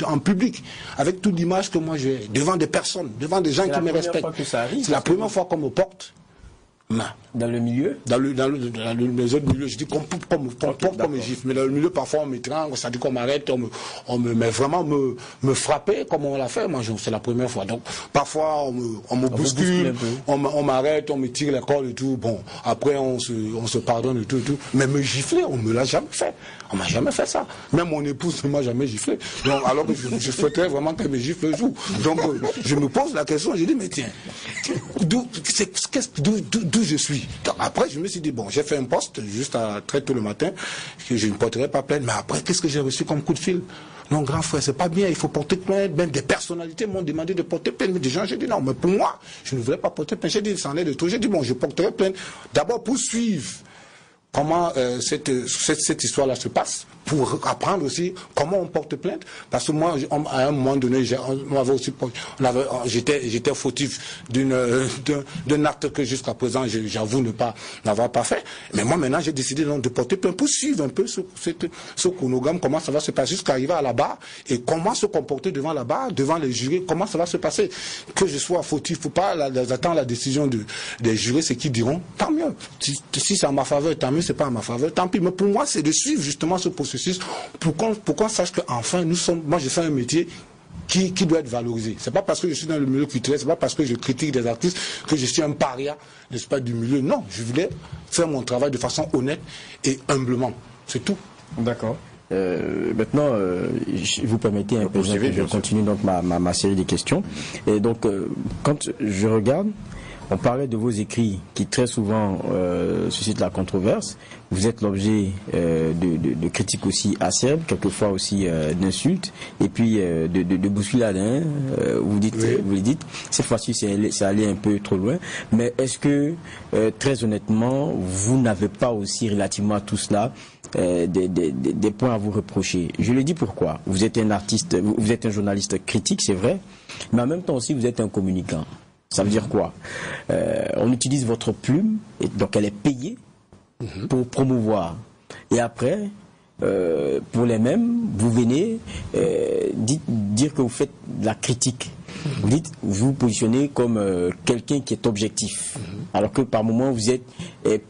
en public, avec toute l'image que moi j'ai, devant des personnes, devant des gens qui me respectent. C'est la première fois qu'on me porte main. Dans le milieu? Dans les autres milieux, je dis qu'on me gifle. Mais dans le milieu, parfois on m'étrangle, ça dit qu'on m'arrête, mais vraiment me frapper comme on l'a fait, moi c'est la première fois. Donc parfois on me bouscule, on m'arrête, on me tire les cordes et tout. Bon, après on se pardonne et tout. Mais me gifler, on me l'a jamais fait. On m'a jamais fait ça. Même mon épouse ne m'a jamais giflé. Donc, alors que je souhaiterais vraiment qu'elle me gifle le jour. Donc je me pose la question, je dis mais tiens, d'où je suis. Donc, après, je me suis dit, bon, j'ai fait un poste juste très tôt le matin, que je ne porterai pas plainte, mais après, qu'est-ce que j'ai reçu comme coup de fil? Non, grand frère, c'est pas bien, il faut porter plainte. Même des personnalités m'ont demandé de porter plainte, mais des gens, j'ai dit non, mais pour moi, je ne voulais pas porter plainte. J'ai dit, ça en est de tout. J'ai dit, bon, je porterai plainte. D'abord, pour suivre comment cette histoire-là se passe, pour apprendre aussi comment on porte plainte. Parce que moi, à un moment donné, j'étais fautif d'un acte que jusqu'à présent, j'avoue n'avoir pas fait. Mais moi, maintenant, j'ai décidé de porter plainte pour suivre un peu ce chronogramme, comment ça va se passer jusqu'à arriver à la barre, et comment se comporter devant la barre, devant les jurés, comment ça va se passer. Que je sois fautif, il ne faut pas attendre la décision des jurés, c'est qu'ils diront, tant mieux. Si c'est à ma faveur, tant mieux, c'est pas à ma faveur, tant pis. Mais pour moi, c'est de suivre justement ce processus pour qu'on sache qu'enfin, moi je fais un métier qui doit être valorisé. C'est pas parce que je suis dans le milieu culturel, c'est pas parce que je critique des artistes que je suis un paria, n'est-ce pas, du milieu. Non, je voulais faire mon travail de façon honnête et humblement. C'est tout. D'accord. Maintenant, vous permettez un peu, je continue donc ma série de questions. Et donc, quand je regarde, on parlait de vos écrits qui très souvent suscitent la controverse. Vous êtes l'objet de critiques aussi acerbes, quelquefois aussi d'insultes, et puis de bousculades. Hein, vous le dites. Cette fois-ci, c'est allé un peu trop loin. Mais est-ce que, très honnêtement, vous n'avez pas aussi relativement à tout cela des points à vous reprocher? Je le dis pourquoi. Vous êtes un artiste, vous êtes un journaliste critique, c'est vrai, mais en même temps aussi vous êtes un communicant. Ça veut dire quoi? On utilise votre plume, et donc elle est payée pour promouvoir. Et après, pour les mêmes, vous venez dire que vous faites de la critique. Vous vous positionnez comme quelqu'un qui est objectif, alors que par moment vous êtes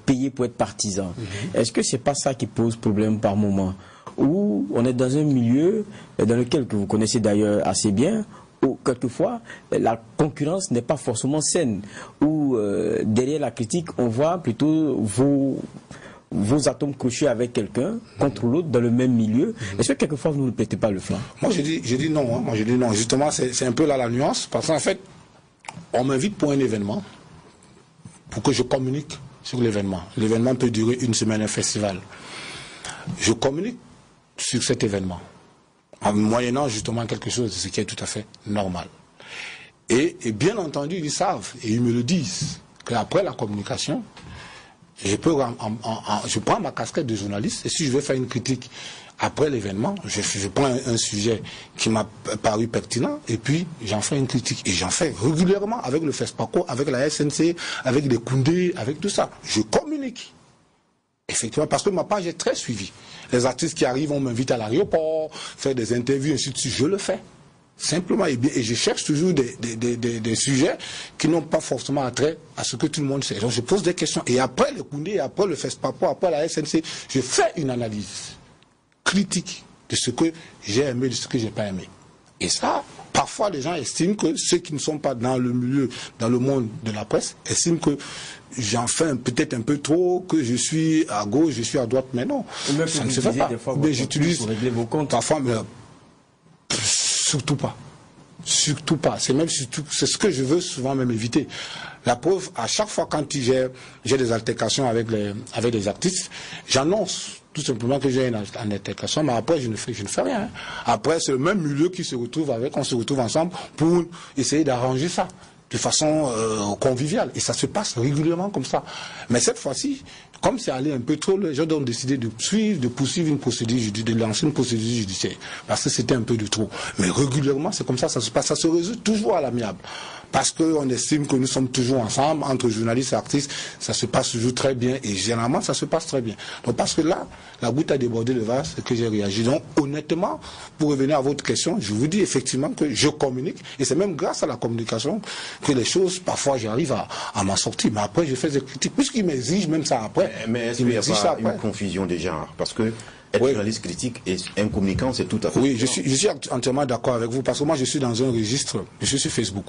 payé pour être partisan. Est-ce que c'est pas ça qui pose problème par moment? Ou on est dans un milieu dans lequel, que vous connaissez d'ailleurs assez bien, où quelquefois la concurrence n'est pas forcément saine, où derrière la critique on voit plutôt vos atomes crochus avec quelqu'un contre l'autre dans le même milieu. Est-ce que quelquefois vous ne prêtez pas le flanc? Moi je dis non, hein. Moi je dis non. Justement c'est un peu là la nuance, parce qu'en fait on m'invite pour un événement, pour que je communique sur l'événement. L'événement peut durer une semaine, un festival. Je communique sur cet événement en moyennant justement quelque chose, ce qui est tout à fait normal. Et bien entendu, ils savent, et ils me le disent, qu'après la communication, je prends ma casquette de journaliste, et si je veux faire une critique après l'événement, je prends un sujet qui m'a paru pertinent, et puis j'en fais une critique. Et j'en fais régulièrement avec le FESPACO, avec la SNC, avec les Koundé, avec tout ça. Je communique. Effectivement, parce que ma page est très suivie. Les artistes qui arrivent, on m'invite à l'aéroport, faire des interviews, ainsi de suite. Je le fais. Simplement et bien. Et je cherche toujours des sujets qui n'ont pas forcément attrait à ce que tout le monde sait. Donc je pose des questions. Et après le Koundé, après le FESPACO, après la SNC, je fais une analyse critique de ce que j'ai aimé, de ce que j'ai pas aimé. Et ça, parfois les gens estiment que ceux qui ne sont pas dans le milieu, dans le monde de la presse, estiment que j'en fais peut-être un peu trop, que je suis à gauche, je suis à droite, mais non, ça ne se fait pas. Mais j'utilise parfois, mais surtout pas. Surtout pas. C'est même surtout, c'est ce que je veux souvent même éviter. La preuve, à chaque fois quand j'ai des altercations avec des artistes, j'annonce tout simplement que j'ai une altercation, mais après je ne fais rien. Après c'est le même milieu qui se retrouve avec, on se retrouve ensemble pour essayer d'arranger ça de façon conviviale. Et ça se passe régulièrement comme ça. Mais cette fois-ci, comme c'est allé un peu trop, les gens ont décidé de poursuivre une procédure judiciaire, de lancer une procédure judiciaire, parce que c'était un peu de trop. Mais régulièrement, c'est comme ça se passe. Ça se résout toujours à l'amiable. Parce qu'on estime que nous sommes toujours ensemble, entre journalistes et artistes, ça se passe toujours très bien, et généralement, ça se passe très bien. Donc, parce que là, la goutte a débordé le vase, c'est que j'ai réagi. Donc, honnêtement, pour revenir à votre question, je vous dis effectivement que je communique, et c'est même grâce à la communication que les choses, parfois, j'arrive à m'en sortir. Mais après, je fais des critiques, puisqu'ils m'exigent même ça après. Mais est-ce qu'il n'y a pas une confusion des genres? Parce que être journaliste critique et un communicant, c'est tout à fait... Oui, je suis entièrement d'accord avec vous, parce que moi, je suis dans un registre, je suis sur Facebook.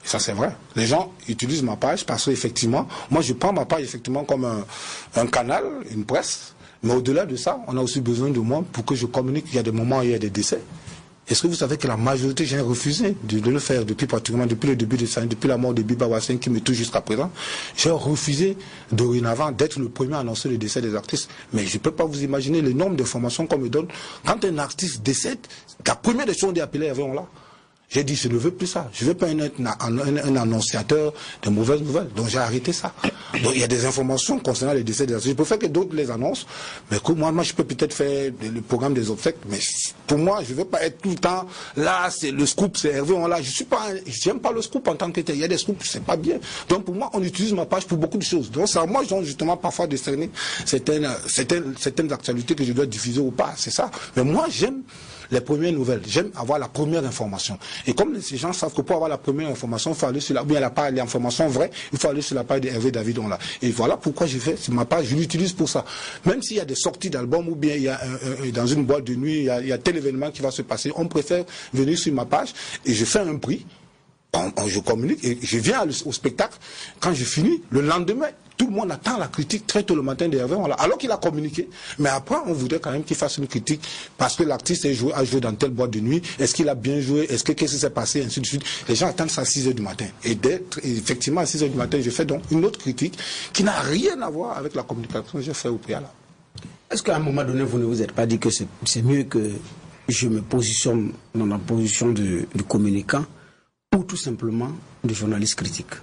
Et ça, c'est vrai. Les gens utilisent ma page parce qu'effectivement, moi, je prends ma page effectivement comme un canal, une presse. Mais au-delà de ça, on a aussi besoin de moi pour que je communique. Il y a des moments où il y a des décès. Est-ce que vous savez que la majorité, j'ai refusé de le faire depuis le début de ça, depuis la mort de Biba Wasseng qui me touche jusqu'à présent. J'ai refusé dorénavant d'être le premier à annoncer le décès des artistes. Mais je ne peux pas vous imaginer le nombre d'informations qu'on me donne. Quand un artiste décède, la première des choses, on dit appeler Hervé Onla. J'ai dit, je ne veux plus ça. Je ne veux pas être un annonciateur de mauvaises nouvelles. Donc j'ai arrêté ça. Donc il y a des informations concernant les décès des artistes. Je préfère que d'autres les annoncent, mais que moi je peux peut-être faire le programme des obsèques. Mais pour moi, je ne veux pas être tout le temps là, c'est le scoop, c'est Hervé, on l'a. J'aime pas le scoop en tant que tel. Il y a des scoops, c'est pas bien. Donc pour moi, on utilise ma page pour beaucoup de choses. Donc c'est à moi, justement, parfois décerner certaines actualités que je dois diffuser ou pas. C'est ça. Mais moi, j'aime les premières nouvelles. J'aime avoir la première information. Et comme ces gens savent que pour avoir la première information, il faut aller sur l'information vraie, il faut aller sur la page de Hervé David Onla. Et voilà pourquoi j'ai fait ma page, je l'utilise pour ça. Même s'il y a des sorties d'albums ou bien il y a dans une boîte de nuit, il y a tel événement qui va se passer, on préfère venir sur ma page et je fais un prix. Je communique et je viens au spectacle. Quand je finis, le lendemain, tout le monde attend la critique très tôt le matin de Hervé, alors qu'il a communiqué. Mais après, on voudrait quand même qu'il fasse une critique parce que l'artiste a joué dans telle boîte de nuit. Est-ce qu'il a bien joué? Qu'est-ce qui s'est passé? Ainsi de suite. Les gens attendent ça à 6 h du matin. Et effectivement, à 6 h du matin, je fais donc une autre critique qui n'a rien à voir avec la communication que j'ai fait au préalable. Est-ce qu'à un moment donné, vous ne vous êtes pas dit que c'est mieux que je me positionne dans la position de communicant ou tout simplement de journaliste critique?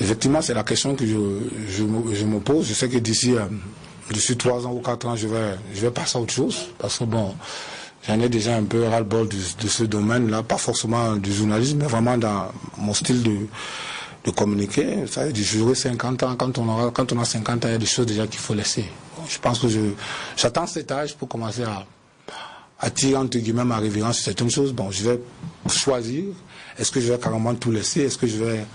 Effectivement, c'est la question que je me pose. Je sais que d'ici 3 ans ou 4 ans, je vais passer à autre chose. Parce que bon, j'en ai déjà un peu ras-le-bol de ce domaine-là, pas forcément du journalisme, mais vraiment dans mon style de communiquer. Vous savez, j'aurai 50 ans. Quand on a 50 ans, il y a des choses déjà qu'il faut laisser. Bon, je pense que j'attends cet âge pour commencer à tirer entre guillemets ma révérence sur certaines choses. Bon, je vais choisir. Est-ce que je vais carrément tout laisser? Est-ce que je vais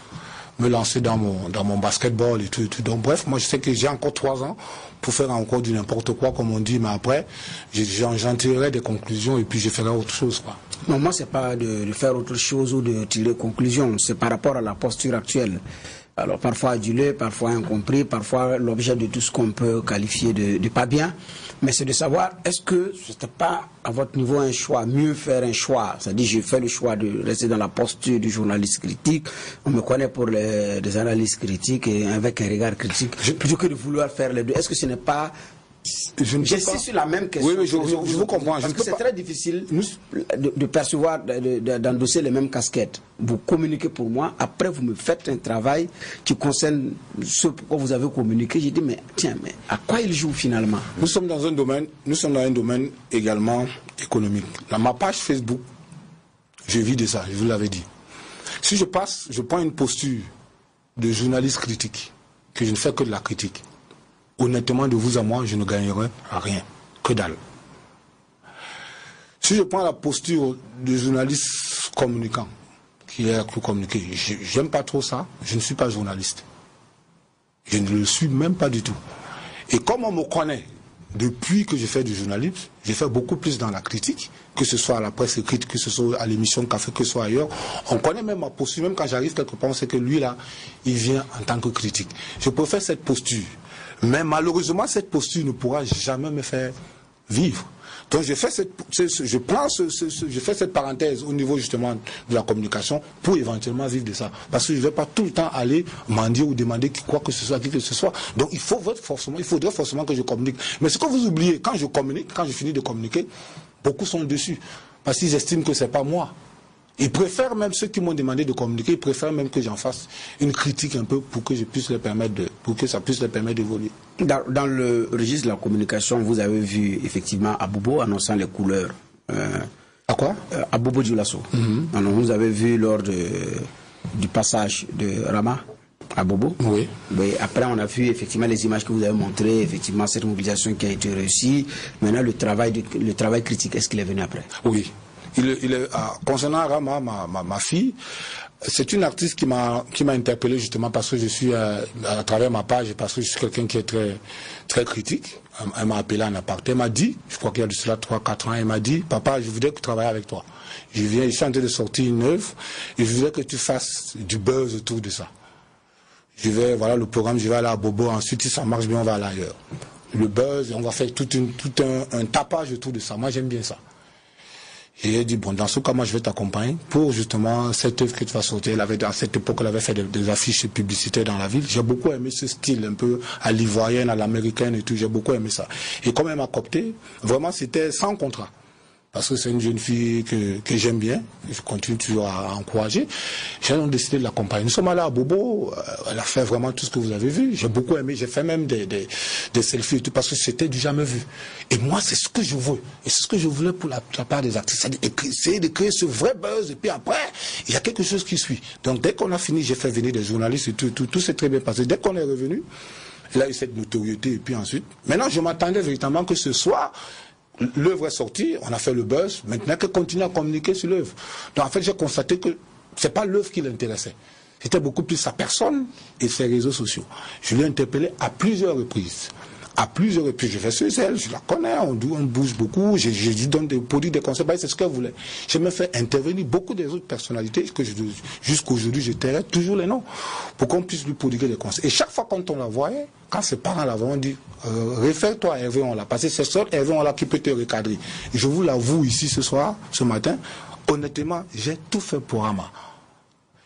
me lancer dans mon basketball et tout. Donc bref, moi je sais que j'ai encore 3 ans pour faire encore du n'importe quoi, comme on dit, mais après, j'en tirerai des conclusions et puis je ferai autre chose, quoi. Non, moi c'est pas de faire autre chose ou de tirer des conclusions, c'est par rapport à la posture actuelle. Alors parfois adulé, parfois incompris, parfois l'objet de tout ce qu'on peut qualifier de pas bien. Mais c'est de savoir, est-ce que ce n'était pas à votre niveau un choix, mieux faire un choix? C'est-à-dire, j'ai fait le choix de rester dans la posture du journaliste critique. On me connaît pour des analyses critiques et avec un regard critique, plutôt que de vouloir faire les deux. Est-ce que ce n'est pas... J'insiste sur la même question. Oui, mais je vous comprends. Parce que c'est très difficile de percevoir, d'endosser les mêmes casquettes. Vous communiquez pour moi, après vous me faites un travail qui concerne ce pourquoi vous avez communiqué. J'ai dit, mais tiens, mais à quoi il joue finalement? Nous sommes dans un domaine également économique. Dans ma page Facebook, je vis de ça, je vous l'avais dit. Si je prends une posture de journaliste critique, que je ne fais que de la critique, honnêtement, de vous à moi, je ne gagnerai rien, que dalle. Si je prends la posture de journaliste communicant, qui est à communiquer, j'aime pas trop ça, je ne suis pas journaliste. Je ne le suis même pas du tout. Et comme on me connaît depuis que je fais du journalisme, j'ai fait beaucoup plus dans la critique, que ce soit à la presse écrite, que ce soit à l'émission Café, que ce soit ailleurs. On connaît même ma posture, même quand j'arrive quelque part, on sait que lui là, il vient en tant que critique. Je préfère cette posture. Mais malheureusement, cette posture ne pourra jamais me faire vivre. Donc je fais cette parenthèse au niveau justement de la communication pour éventuellement vivre de ça. Parce que je ne vais pas tout le temps aller mendier ou demander quoi que ce soit, qui que ce soit. Donc il faudrait forcément que je communique. Mais ce que vous oubliez, quand je communique, quand je finis de communiquer, beaucoup sont dessus. Parce qu'ils estiment que ce n'est pas moi. Ils préfèrent même, ceux qui m'ont demandé de communiquer, ils préfèrent même que j'en fasse une critique un peu pour que ça puisse les permettre d'évoluer. Dans le registre de la communication, vous avez vu effectivement Abobo annonçant les couleurs. À quoi? Abobo Dioulasso. Alors, vous avez vu lors du passage de Rama à Bobo. Oui. Mais après, on a vu effectivement les images que vous avez montrées, effectivement cette mobilisation qui a été réussie. Maintenant, le travail critique, est-ce qu'il est venu après? Oui. Concernant Rama, ma fille, c'est une artiste qui m'a interpellé justement parce que je suis à travers ma page et parce que je suis quelqu'un qui est très très critique. Elle m'a appelé en aparté, elle m'a dit, je crois qu'il y a de cela 3-4 ans, elle m'a dit, papa, je voudrais travailler avec toi. Je suis en train de sortir une œuvre et je voudrais que tu fasses du buzz autour de ça. Voilà le programme, je vais aller à Bobo, ensuite si ça marche bien, on va aller ailleurs. Le buzz, on va faire tout un tapage autour de ça. Moi j'aime bien ça. Et j'ai dit, bon, dans ce cas, moi, je vais t'accompagner pour justement cette œuvre que tu vas sortir. À cette époque, elle avait fait des affiches publicitaires dans la ville. J'ai beaucoup aimé ce style, un peu à l'ivoirienne, à l'américaine et tout. J'ai beaucoup aimé ça. Et comme elle m'a coopté, vraiment, c'était sans contrat. parce que c'est une jeune fille que j'aime bien, je continue toujours à encourager. J'ai donc décidé de l'accompagner. Nous sommes allés à Bobo, elle a fait vraiment tout ce que vous avez vu. J'ai beaucoup aimé, j'ai fait même des selfies et tout, parce que c'était du jamais vu. Et moi, c'est ce que je veux. Et c'est ce que je voulais pour la part des artistes. C'est-à-dire essayer de créer ce vrai buzz, et puis après, il y a quelque chose qui suit. Donc dès qu'on a fini, j'ai fait venir des journalistes et tout s'est très bien passé. Dès qu'on est revenu, elle a eu cette notoriété, et puis ensuite, maintenant je m'attendais véritablement que ce soir, l'œuvre est sortie, on a fait le buzz, maintenant qu'elle continue à communiquer sur l'œuvre. Donc en fait, j'ai constaté que c'est pas l'œuvre qui l'intéressait. C'était beaucoup plus sa personne et ses réseaux sociaux. Je l'ai interpellé à plusieurs reprises. À plusieurs reprises, je vais sur elle, je la connais, on bouge beaucoup, je lui donne des produits, des conseils, c'est ce qu'elle voulait. J'ai même fait intervenir beaucoup des autres personnalités, que jusqu'aujourd'hui je tairai toujours les noms, pour qu'on puisse lui prodiguer des conseils. Et chaque fois quand on la voyait, quand ses parents la voyaient, on dit, réfère-toi à Hervé, on l'a passé, c'est seul Hervé, on l'a qui peut te recadrer. Et je vous l'avoue ici ce soir, ce matin, honnêtement, j'ai tout fait pour Rama.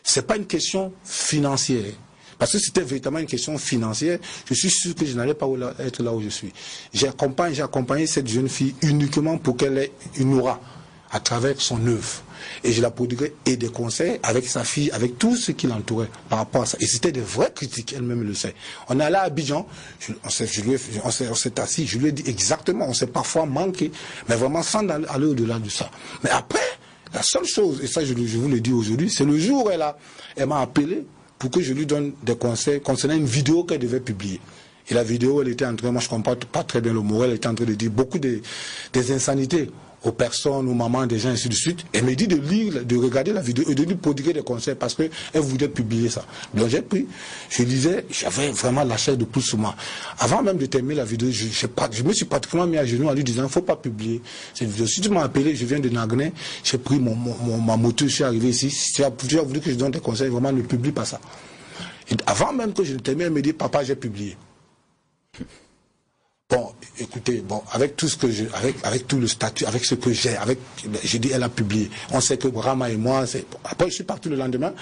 C'est pas une question financière. Parce que c'était véritablement une question financière, je suis sûr que je n'allais pas être là où je suis. J'ai accompagné cette jeune fille uniquement pour qu'elle ait une aura à travers son œuvre. Et je la prodiguais et des conseils avec sa fille, avec tout ce qui l'entourait par rapport à ça. Et c'était des vraies critiques, elle-même le sait. On est allé à Abidjan, on s'est assis, je lui ai dit exactement, on s'est parfois manqué, mais vraiment sans aller au-delà de ça. Mais après, la seule chose, et ça je vous le dis aujourd'hui, c'est le jour où elle m'a appelé pour que je lui donne des conseils concernant une vidéo qu'elle devait publier. Et la vidéo, elle était en train, moi je comprends pas très bien le mot, elle était en train de dire beaucoup des insanités aux personnes, aux mamans, des gens, ainsi de suite. Elle m'a dit de lire, de regarder la vidéo et de lui prodiguer des conseils parce qu'elle voulait publier ça. Donc j'ai pris, je lisais, j'avais vraiment la chair de poule sur moi. Avant même de terminer la vidéo, je me suis pratiquement mis à genoux en lui disant, il ne faut pas publier cette vidéo. Si tu m'as appelé, je viens de Nagné, j'ai pris ma moto, je suis arrivé ici. Si tu as voulu que je donne des conseils, vraiment ne publie pas ça. Et avant même que je ne termine, elle me dit, papa, j'ai publié. Bon, écoutez, avec tout ce que avec tout le statut, avec ce que j'ai dit, elle a publié. On sait que Rama et moi, après je suis parti le lendemain.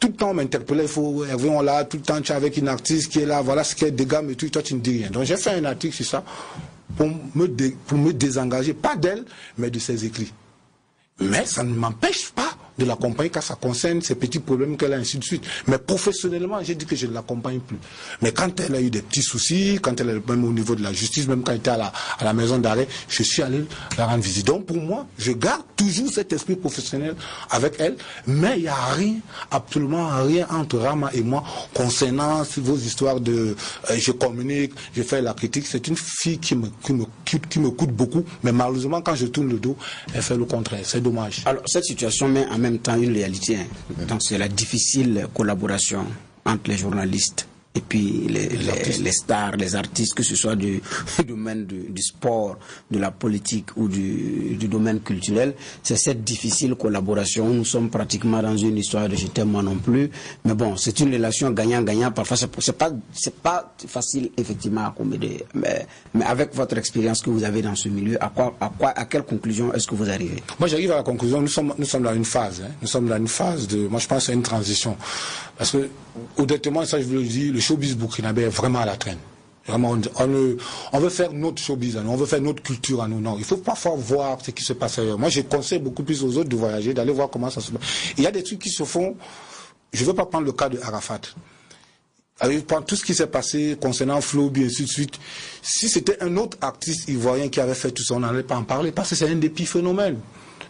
Tout le temps on m'interpellait, on l'a, tout le temps tu es avec une artiste qui est là, voilà ce qu'elle dégage et tout, toi tu ne dis rien. Donc j'ai fait un article sur ça pour me désengager, pas d'elle, mais de ses écrits. Mais ça ne m'empêche pas de l'accompagner quand ça concerne ces petits problèmes qu'elle a, ainsi de suite. Mais professionnellement, j'ai dit que je ne l'accompagne plus. Mais quand elle a eu des petits soucis, quand elle est même au niveau de la justice, même quand elle était à la maison d'arrêt, je suis allé la rendre visite. Donc pour moi, je garde toujours cet esprit professionnel avec elle, mais il n'y a rien, absolument rien entre Rama et moi concernant vos histoires de je communique, je fais la critique. C'est une fille qui me coûte beaucoup, mais malheureusement quand je tourne le dos, elle fait le contraire. C'est dommage. Alors cette situation met en même temps une réalité. Donc c'est la difficile collaboration entre les journalistes et puis les stars, les artistes, que ce soit du domaine du sport, de la politique ou du domaine culturel. C'est cette difficile collaboration. Nous sommes pratiquement dans une histoire de je t'aime moi non plus. Mais bon, c'est une relation gagnant-gagnant. Parfois, c'est pas facile effectivement à accommoder. Mais avec votre expérience que vous avez dans ce milieu, à quelle conclusion est-ce que vous arrivez? Moi, j'arrive à la conclusion. Nous sommes dans une phase. Nous sommes dans une phase de. Moi, je pense que c'est une transition. Parce que, honnêtement, ça, je vous le dis, le showbiz burkinabé est vraiment à la traîne. Vraiment, on veut faire notre showbiz à nous, on veut faire notre culture à nous. Non, il faut parfois voir ce qui se passe ailleurs. Moi, je conseille beaucoup plus aux autres de voyager, d'aller voir comment ça se passe. Il y a des trucs qui se font. Je ne veux pas prendre le cas de Arafat. Avec tout ce qui s'est passé concernant Flobi et ainsi de suite. Si c'était un autre artiste ivoirien qui avait fait tout ça, on n'allait pas en parler parce que c'est un épiphénomène.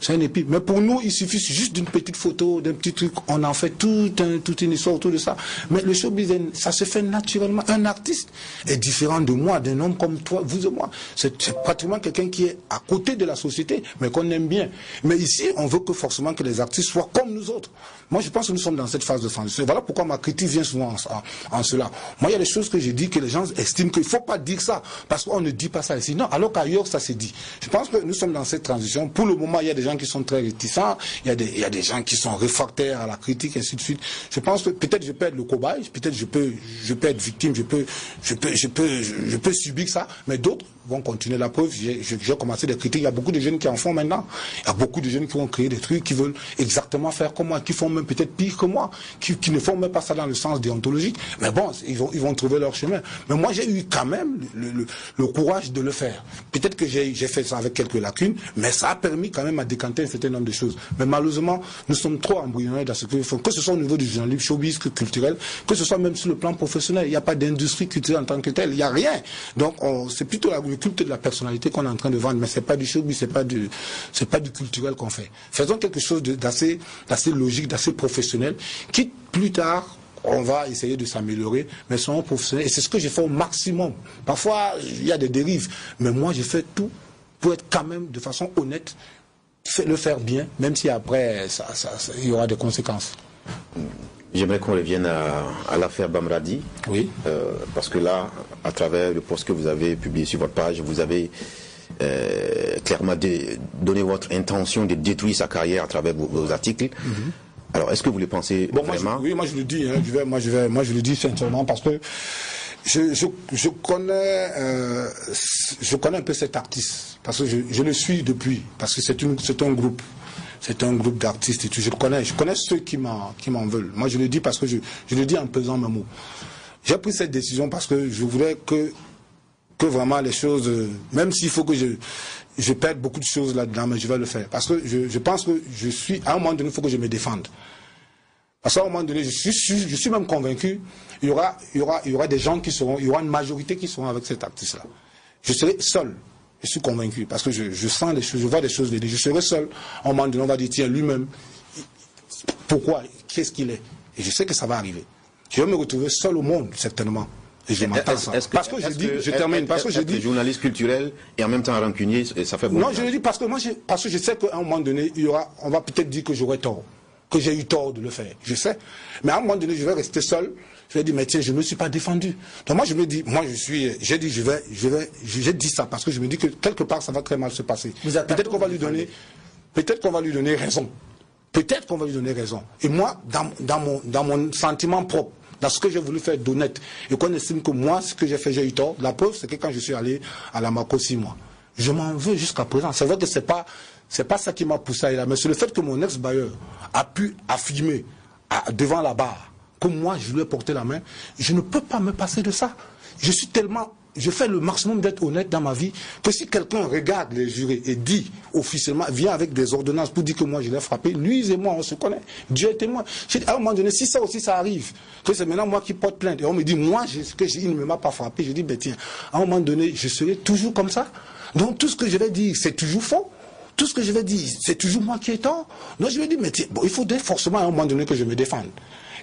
C'est un épi. Mais pour nous, il suffit juste d'une petite photo, d'un petit truc. On en fait toute une histoire autour de ça. Mais le showbiz, ça se fait naturellement. Un artiste est différent de moi, d'un homme comme toi, vous et moi. C'est pratiquement quelqu'un qui est à côté de la société, mais qu'on aime bien. Mais ici, on veut que forcément que les artistes soient comme nous autres. Moi, je pense que nous sommes dans cette phase de transition. Voilà pourquoi ma critique vient souvent en cela. Moi, il y a des choses que j'ai dit que les gens estiment qu'il ne faut pas dire ça, parce qu'on ne dit pas ça ici. Non, alors qu'ailleurs, ça s'est dit. Je pense que nous sommes dans cette transition. Pour le moment, il y a des gens qui sont très réticents, il y a des gens qui sont réfractaires à la critique, ainsi de suite. Je pense que peut-être je peux être le cobaye, peut-être je peux être victime, je peux subir ça, mais d'autres vont continuer. La preuve, j'ai commencé des critiques. Il y a beaucoup de jeunes qui en font maintenant. Il y a beaucoup de jeunes qui vont créer des trucs, qui veulent exactement faire comme moi, qui font même peut-être pire que moi, qui ne font même pas ça dans le sens déontologique. Mais bon, ils vont trouver leur chemin. Mais moi, j'ai eu quand même le courage de le faire. Peut-être que j'ai fait ça avec quelques lacunes, mais ça a permis quand même à décanter un certain nombre de choses. Mais malheureusement, nous sommes trop embryonnés dans ce que nous faisons, que ce soit au niveau du journalisme, showbiz, culturel, que ce soit même sur le plan professionnel. Il n'y a pas d'industrie culturelle en tant que telle. Il n'y a rien. Donc, c'est plutôt le culte de la personnalité qu'on est en train de vendre, mais c'est pas du showbiz, c'est pas du culturel qu'on fait. Faisons quelque chose d'assez logique, d'assez professionnel, qui plus tard, on va essayer de s'améliorer, mais soyons professionnels. Et c'est ce que j'ai fait au maximum. Parfois, il y a des dérives, mais moi, j'ai fait tout pour être quand même de façon honnête, le faire bien, même si après, il y aura des conséquences. J'aimerais qu'on revienne à l'affaire Bamradi. Oui. Parce que là, à travers le post que vous avez publié sur votre page, vous avez clairement donné votre intention de détruire sa carrière à travers vos articles. Alors, est-ce que vous le pensez vraiment? Oui, moi je le dis. Hein, moi je le dis sincèrement parce que je connais un peu cet artiste parce que je le suis depuis, parce que c'est un groupe. C'est un groupe d'artistes et tout. Je connais ceux qui m'en veulent. Moi, je le dis parce que je le dis en pesant mes mots. J'ai pris cette décision parce que je voulais que vraiment les choses, même s'il faut que je perde beaucoup de choses là-dedans, mais je vais le faire. Parce que je pense que à un moment donné, il faut que je me défende. Parce qu'à un moment donné, je suis même convaincu, il y aura des gens il y aura une majorité qui seront avec cet artiste-là. Je serai seul. Je suis convaincu, parce que je sens des choses, je vois des choses, je serai seul. À un moment donné, on va dire, tiens, lui-même, pourquoi, qu'est-ce qu'il est? Et je sais que ça va arriver. Je vais me retrouver seul au monde, certainement. Et je m'attends à ça. Parce que je termine, parce que je dis... journaliste culturel et en même temps rancunier, ça fait beaucoup. Non, je le dis parce que je sais qu'à un moment donné, on va peut-être dire que j'aurai tort, que j'ai eu tort de le faire. Je sais. Mais à un moment donné, je vais rester seul. Je vais dire, mais tiens, je ne me suis pas défendu. Donc moi, je me dis, j'ai dit ça parce que je me dis que quelque part, ça va très mal se passer. Peut-être qu'on va lui donner raison. Peut-être qu'on va lui donner raison. Et moi, dans mon sentiment propre, dans ce que j'ai voulu faire d'honnête, et qu'on estime que moi, ce que j'ai fait, j'ai eu tort, la preuve, c'est que quand je suis allé à la Mako 6 mois, je m'en veux jusqu'à présent. C'est vrai que c'est pas ça qui m'a poussé à aller là, mais c'est le fait que mon ex-bailleur a pu affirmer devant la barre que moi, je lui ai porté la main. Je ne peux pas me passer de ça. Je fais le maximum d'être honnête dans ma vie, que si quelqu'un regarde les jurés et dit officiellement, vient avec des ordonnances pour dire que moi je l'ai frappé, lui et moi on se connaît, Dieu est témoin. À un moment donné, si ça aussi ça arrive, que c'est maintenant moi qui porte plainte, et on me dit, moi, il ne m'a pas frappé, je dis, ben tiens, à un moment donné, je serai toujours comme ça. Donc tout ce que je vais dire, c'est toujours faux. Tout ce que je vais dire, c'est toujours moi qui ai tort. Donc je vais dire, mais tiens, bon, il faudrait forcément à un moment donné que je me défende.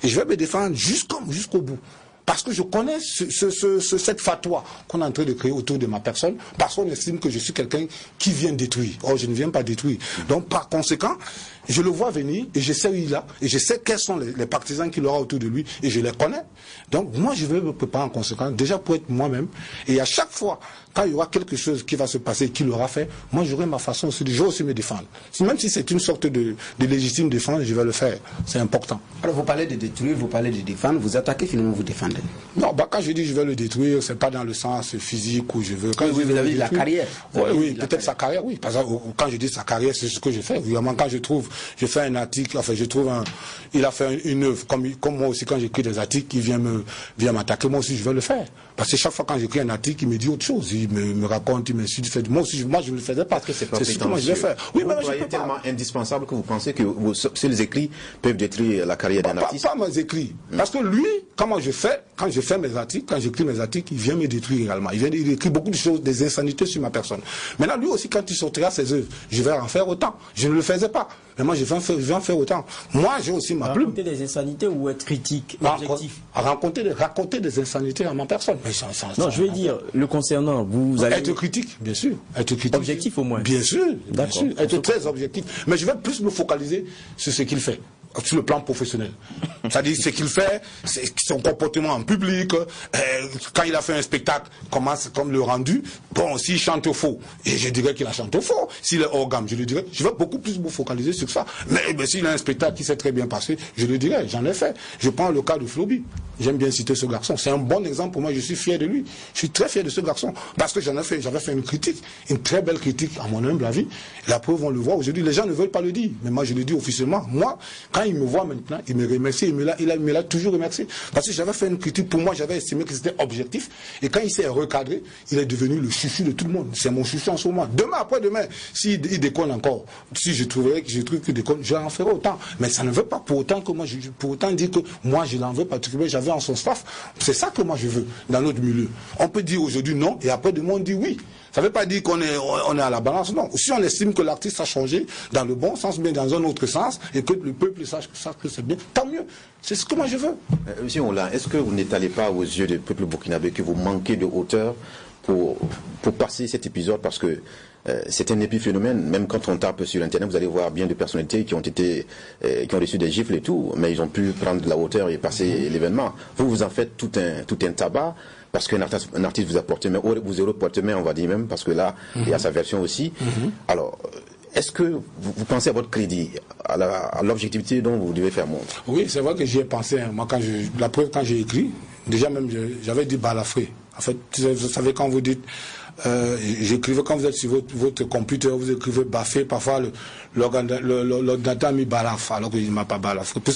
Et je vais me défendre jusqu'au bout. Parce que je connais cette fatwa qu'on est en train de créer autour de ma personne, parce qu'on estime que je suis quelqu'un qui vient détruire. Or, je ne viens pas détruire. Donc, par conséquent, je le vois venir, et je sais où il est, et je sais quels sont les partisans qu'il aura autour de lui, et je les connais. Donc, moi, je vais me préparer en conséquence, déjà pour être moi-même, et à chaque fois, quand il y aura quelque chose qui va se passer, qu'il aura fait, moi, j'aurai ma façon aussi, je vais aussi me défendre. Même si c'est une sorte de légitime défense, je vais le faire. C'est important. Alors, vous parlez de détruire, vous parlez de défendre, vous attaquez, finalement, vous défendez. Non, quand je dis je vais le détruire, c'est pas dans le sens physique où je veux. Quand vous avez dit la carrière. Oui, peut-être sa carrière, oui. Parce que quand je dis sa carrière, c'est ce que je fais. Évidemment, quand je fais un article, enfin, il a fait une œuvre, comme moi aussi, quand j'écris des articles, il vient m'attaquer, moi aussi, je vais le faire. Parce que chaque fois quand j'écris un article, il me dit autre chose. Il me raconte, il m'insulte. Moi aussi, je ne le faisais pas. C'est ce que moi je vais faire. Oui, mais je tellement indispensable que vous pensez que vos seuls écrits peuvent détruire la carrière d'un artiste. Pas mes écrits. Parce que lui, quand je fais mes articles, quand j'écris mes articles, il vient me détruire également. Il écrit beaucoup de choses, des insanités sur ma personne. Maintenant, lui aussi, quand il sortira ses œuvres, je vais en faire autant. Je ne le faisais pas. Mais moi, je vais en faire autant. Moi, j'ai aussi ma plume. Raconter des insanités ou être critique, objectif? Raconter des insanités à ma personne. Non, je veux dire, le concernant, vous allez... Être critique, bien sûr. Être critique. Objectif au moins. Bien sûr. Être très objectif. Mais je vais plus me focaliser sur ce qu'il fait. Sur le plan professionnel. C'est-à-dire ce qu'il fait, son comportement en public, quand il a fait un spectacle, comme le rendu, bon, s'il chante faux, et je dirais qu'il a chanté faux, s'il est hors gamme, je le dirais, je vais beaucoup plus me focaliser sur ça. Mais s'il a un spectacle qui s'est très bien passé, je le dirais, j'en ai fait. Je prends le cas de Floby. j'aime bien citer ce garçon. C'est un bon exemple pour moi, je suis fier de lui. Je suis très fier de ce garçon. Parce que j'avais fait une critique, une très belle critique à mon humble avis. La preuve, on le voit aujourd'hui. Les gens ne veulent pas le dire. Mais moi, je le dis officiellement. Moi, quand il me voit maintenant, il me remercie. Il me l'a toujours remercié. Parce que j'avais fait une critique, pour moi, j'avais estimé que c'était objectif. Et quand il s'est recadré, il est devenu le chouchou de tout le monde. C'est mon chouchou en ce moment. Demain, après-demain, s'il déconne encore, si je trouve qu'il déconne, je en ferai autant. Mais ça ne veut pas pour autant que moi, pour autant dire que moi, je l'en veux particulièrement, j'avais en son staff. C'est ça que moi, je veux dans notre milieu. On peut dire aujourd'hui non, et après-demain, on dit oui. Ça ne veut pas dire qu'on est à la balance, non. Si on estime que l'artiste a changé dans le bon sens, mais dans un autre sens, et que le peuple sache que c'est bien, tant mieux. C'est ce que moi je veux. Monsieur Oula, est-ce que vous n'étalez pas aux yeux du peuple burkinabé que vous manquez de hauteur pour passer cet épisode, parce que c'est un épiphénomène. Même quand on tape sur Internet, vous allez voir bien de personnalités qui ont reçu des gifles et tout, mais ils ont pu prendre de la hauteur et passer l'événement. Vous en faites tout un tabac, parce qu'un artiste vous a porté main, vous aurez porté main, on va dire même, parce que là, il y a sa version aussi. Alors, est-ce que vous pensez à votre crédit, à l'objectivité dont vous devez faire montre? Oui, c'est vrai que j'y ai pensé. Moi, la preuve, quand j'ai écrit, déjà même, j'avais dit balafré. En fait, vous savez, quand vous dites, j'écrivais, quand vous êtes sur votre computer, vous écrivez baffé, parfois l'ordinateur a mis balaf, alors qu'il ne m'a pas balaf. Puis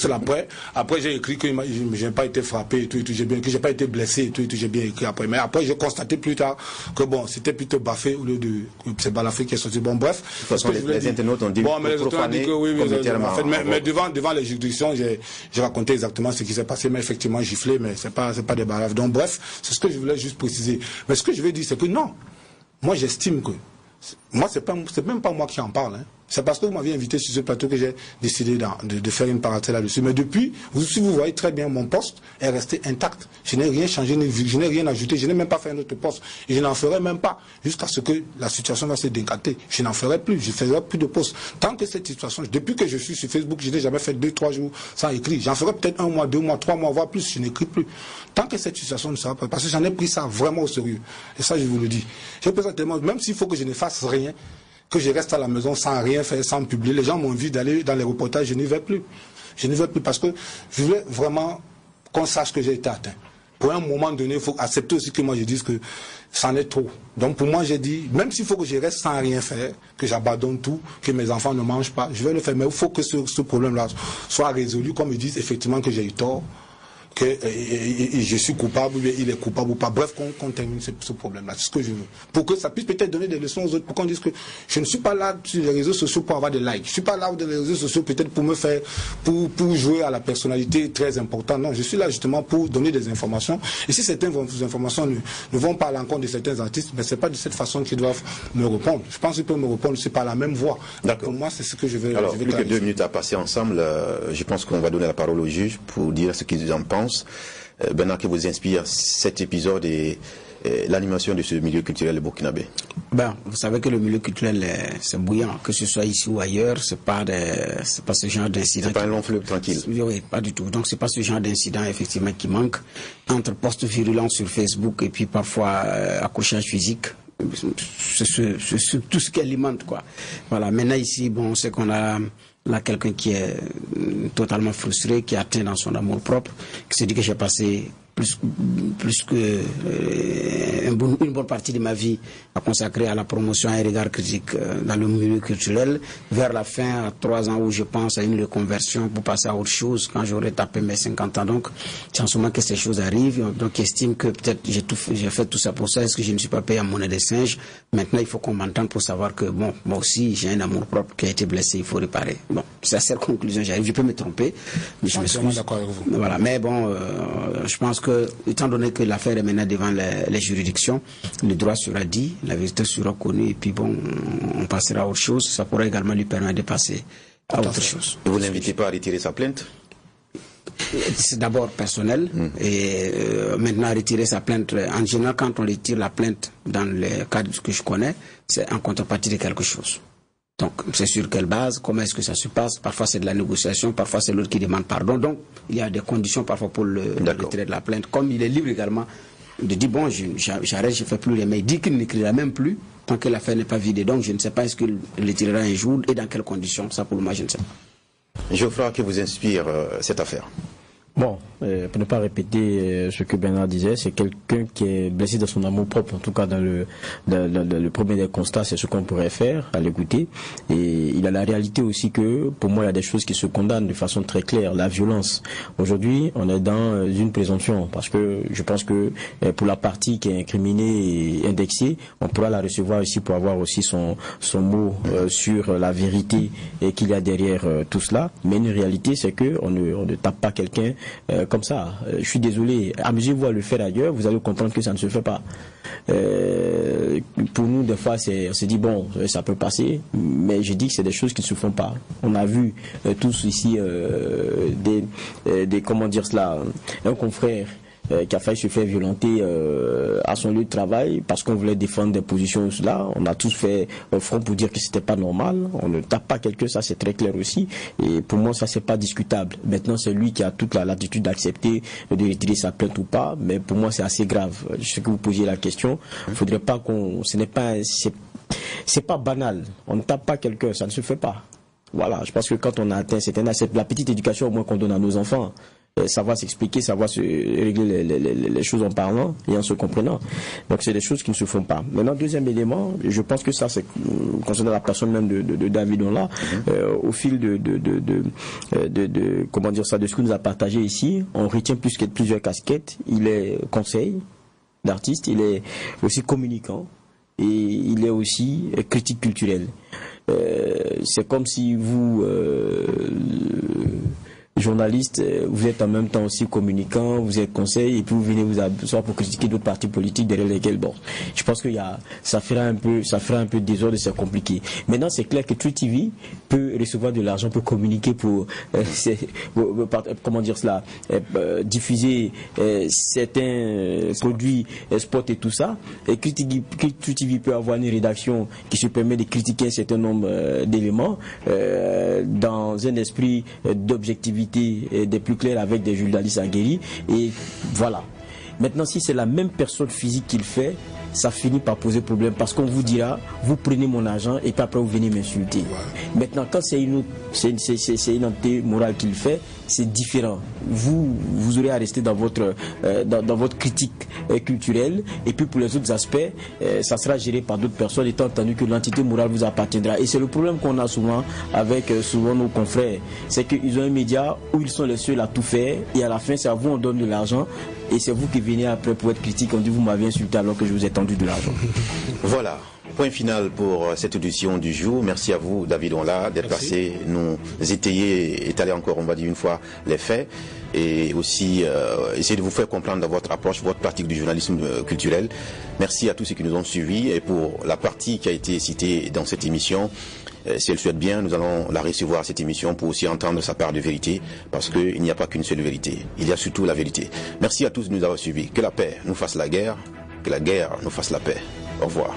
après j'ai écrit que je n'ai pas été frappé et tout, que je n'ai pas été blessé et tout, j'ai bien écrit après. Mais après j'ai constaté plus tard que bon, c'était plutôt baffé au lieu de c'est balafé qui est sorti. Bon, bref. De toute façon, les internautes ont dit, bon, mais les internautes ont dit que oui, en fait, mais devant les juridictions, j'ai raconté exactement ce qui s'est passé, mais effectivement giflé, mais c'est pas des balafs. Donc bref, c'est ce que je voulais juste préciser. Mais ce que je veux dire, c'est que non. Moi, j'estime que... Moi, c'est même pas moi qui en parle. Hein. C'est parce que vous m'aviez invité sur ce plateau que j'ai décidé de faire une parenthèse là-dessus. Mais depuis, si vous voyez très bien, mon poste est resté intact. Je n'ai rien changé, je n'ai rien ajouté. Je n'ai même pas fait un autre poste. Et je n'en ferai même pas. Jusqu'à ce que la situation va se décanter. Je n'en ferai plus. Je ne ferai plus de poste. Tant que cette situation... Depuis que je suis sur Facebook, je n'ai jamais fait 2-3 jours sans écrire. J'en ferai peut-être 1 mois, 2 mois, 3 mois, voire plus. Je n'écris plus. Tant que cette situation ne sera pas... Parce que j'en ai pris ça vraiment au sérieux. Et ça, je vous le dis. Je présente même s'il faut que je ne fasse rien, que je reste à la maison sans rien faire, sans publier. Les gens m'ont envie d'aller dans les reportages, je n'y vais plus. Je n'y vais plus parce que je veux vraiment qu'on sache que j'ai été atteint. Pour un moment donné, il faut accepter aussi que moi je dise que c'en est trop. Donc pour moi, j'ai dit, même s'il faut que je reste sans rien faire, que j'abandonne tout, que mes enfants ne mangent pas, je vais le faire. Mais il faut que ce problème-là soit résolu, comme ils disent effectivement que j'ai eu tort, que je suis coupable, il est coupable ou pas. Bref, qu'on termine ce problème-là. C'est ce que je veux. Pour que ça puisse peut-être donner des leçons aux autres, pour qu'on dise que je ne suis pas là sur les réseaux sociaux pour avoir des likes. Je ne suis pas là sur les réseaux sociaux peut-être pour me faire, pour jouer à la personnalité très importante. Non, je suis là justement pour donner des informations. Et si certaines informations ne vont pas à l'encontre de certains artistes, mais c'est pas de cette façon qu'ils doivent me répondre. Je pense qu'ils peuvent me répondre, c'est par la même voie. Pour moi, c'est ce que je vais. Alors, plus que 2 minutes à passer ensemble, je pense qu'on va donner la parole au juge pour dire ce qu'ils en pensent. Bernard, que vous inspire cet épisode et l'animation de ce milieu culturel burkinabé? Vous savez que le milieu culturel, c'est bouillant, que ce soit ici ou ailleurs, c'est pas ce genre d'incident. C'est pas un long fleuve tranquille. Oui, pas du tout. Donc c'est pas ce genre d'incident effectivement qui manque. Entre posts virulents sur Facebook et puis parfois accrochage physique. C'est tout ce qui alimente, quoi. Voilà. Maintenant ici, bon, c'est qu'on a là quelqu'un qui est totalement frustré, qui est atteint dans son amour propre, qui se dit que j'ai passé plus que une bonne partie de ma vie à consacrer à la promotion et un regard critique dans le milieu culturel. Vers la fin, à 3 ans où je pense à une reconversion pour passer à autre chose, quand j'aurai tapé mes 50 ans. Donc, c'est en ce moment que ces choses arrivent. Donc, j'estime que peut-être j'ai fait tout ça pour ça. Est-ce que je ne suis pas payé à monnaie des singes? Maintenant, il faut qu'on m'entende pour savoir que, bon, moi aussi, j'ai un amour propre qui a été blessé, il faut réparer. Bon, c'est à cette conclusion j'arrive. Je peux me tromper, mais je m'excuse. D'accord avec vous. Voilà. Mais bon, je pense que, étant donné que l'affaire est maintenant devant les juridictions, le droit sera dit, la vérité sera connue, et puis bon, on passera à autre chose. Ça pourrait également lui permettre de passer à autre chose. Et vous n'invitez pas à retirer sa plainte? C'est d'abord personnel, et maintenant retirer sa plainte. En général, quand on retire la plainte, dans les cas que je connais, c'est en contrepartie de quelque chose. Donc, c'est sur quelle base, comment est-ce que ça se passe? Parfois, c'est de la négociation, parfois, c'est l'autre qui demande pardon. Donc, il y a des conditions parfois pour le retrait de la plainte. Comme il est libre également de dire, bon, j'arrête, je ne fais plus rien. Mais il dit qu'il n'écrira même plus tant que l'affaire n'est pas vidée. Donc, je ne sais pas est-ce qu'il le tirera un jour et dans quelles conditions. Ça, pour moi, je ne sais pas. Geoffroy, que vous inspire cette affaire? Bon, pour ne pas répéter ce que Bernard disait, c'est quelqu'un qui est blessé dans son amour propre, en tout cas dans le premier des constats, c'est ce qu'on pourrait faire à l'écouter. Et il a la réalité aussi que, pour moi, il y a des choses qui se condamnent de façon très claire, la violence. Aujourd'hui, on est dans une présomption, parce que je pense que pour la partie qui est incriminée et indexée, on pourra la recevoir aussi pour avoir aussi son mot sur la vérité et qu'il y a derrière tout cela. Mais une réalité, c'est que on ne tape pas quelqu'un comme ça. Je suis désolé, amusez-vous à le faire ailleurs, vous allez comprendre que ça ne se fait pas. Pour nous, des fois, on se dit bon, ça peut passer, mais je dis que c'est des choses qui ne se font pas. On a vu tous ici des comment dire cela, un confrère qui a failli se faire violenter à son lieu de travail parce qu'on voulait défendre des positions là. On a tous fait front pour dire que c'était pas normal. On ne tape pas quelqu'un, ça c'est très clair aussi. Et pour moi, ça c'est pas discutable. Maintenant, c'est lui qui a toute l'attitude d'accepter de retirer sa plainte ou pas. Mais pour moi, c'est assez grave. Je sais que vous posiez la question. Il faudrait pas c'est pas banal. On ne tape pas quelqu'un, ça ne se fait pas. Voilà. Je pense que quand on a atteint la petite éducation au moins qu'on donne à nos enfants, savoir s'expliquer, savoir se régler les choses en parlant et en se comprenant. Donc c'est des choses qui ne se font pas. Maintenant, deuxième élément, je pense que ça c'est concernant la personne même de David Onla, au fil comment dire ça, de ce qu'il nous a partagé ici, on retient plusieurs casquettes. Il est conseil d'artiste, il est aussi communicant et il est aussi critique culturelle. C'est comme si vous journaliste, vous êtes en même temps aussi communicant, vous êtes conseil, et puis vous venez vous asseoir pour critiquer d'autres partis politiques derrière lesquels, bon, je pense que ça fera un peu de désordre, c'est compliqué. Maintenant, c'est clair que True TV peut recevoir de l'argent pour communiquer, pour comment dire cela, diffuser certains produits, spots et tout ça. Et True TV peut avoir une rédaction qui se permet de critiquer un certain nombre d'éléments dans un esprit d'objectivité des plus clairs avec des journalistes aguerris, et voilà. Maintenant, si c'est la même personne physique qui le fait, ça finit par poser problème parce qu'on vous dira, vous prenez mon argent et puis après vous venez m'insulter. Maintenant, quand c'est une entité morale qui le fait, c'est différent. Vous aurez à rester dans votre critique culturelle, et puis pour les autres aspects, ça sera géré par d'autres personnes, étant entendu que l'entité morale vous appartiendra. Et c'est le problème qu'on a souvent avec souvent nos confrères, c'est qu'ils ont un média où ils sont les seuls à tout faire, et à la fin c'est à vous on donne de l'argent, et c'est vous qui venez après pour être critique, on dit vous m'avez insulté alors que je vous ai tendu de l'argent. Voilà. Point final pour cette édition du jour. Merci à vous, David Onla, d'être passé nous étayer, étaler encore, on va dire une fois, les faits, et aussi essayer de vous faire comprendre dans votre approche, votre pratique du journalisme culturel. Merci à tous ceux qui nous ont suivis, et pour la partie qui a été citée dans cette émission, si elle souhaite bien, nous allons la recevoir, cette émission, pour aussi entendre sa part de vérité, parce qu'il n'y a pas qu'une seule vérité, il y a surtout la vérité. Merci à tous de nous avoir suivis. Que la paix nous fasse la guerre, que la guerre nous fasse la paix. Au revoir.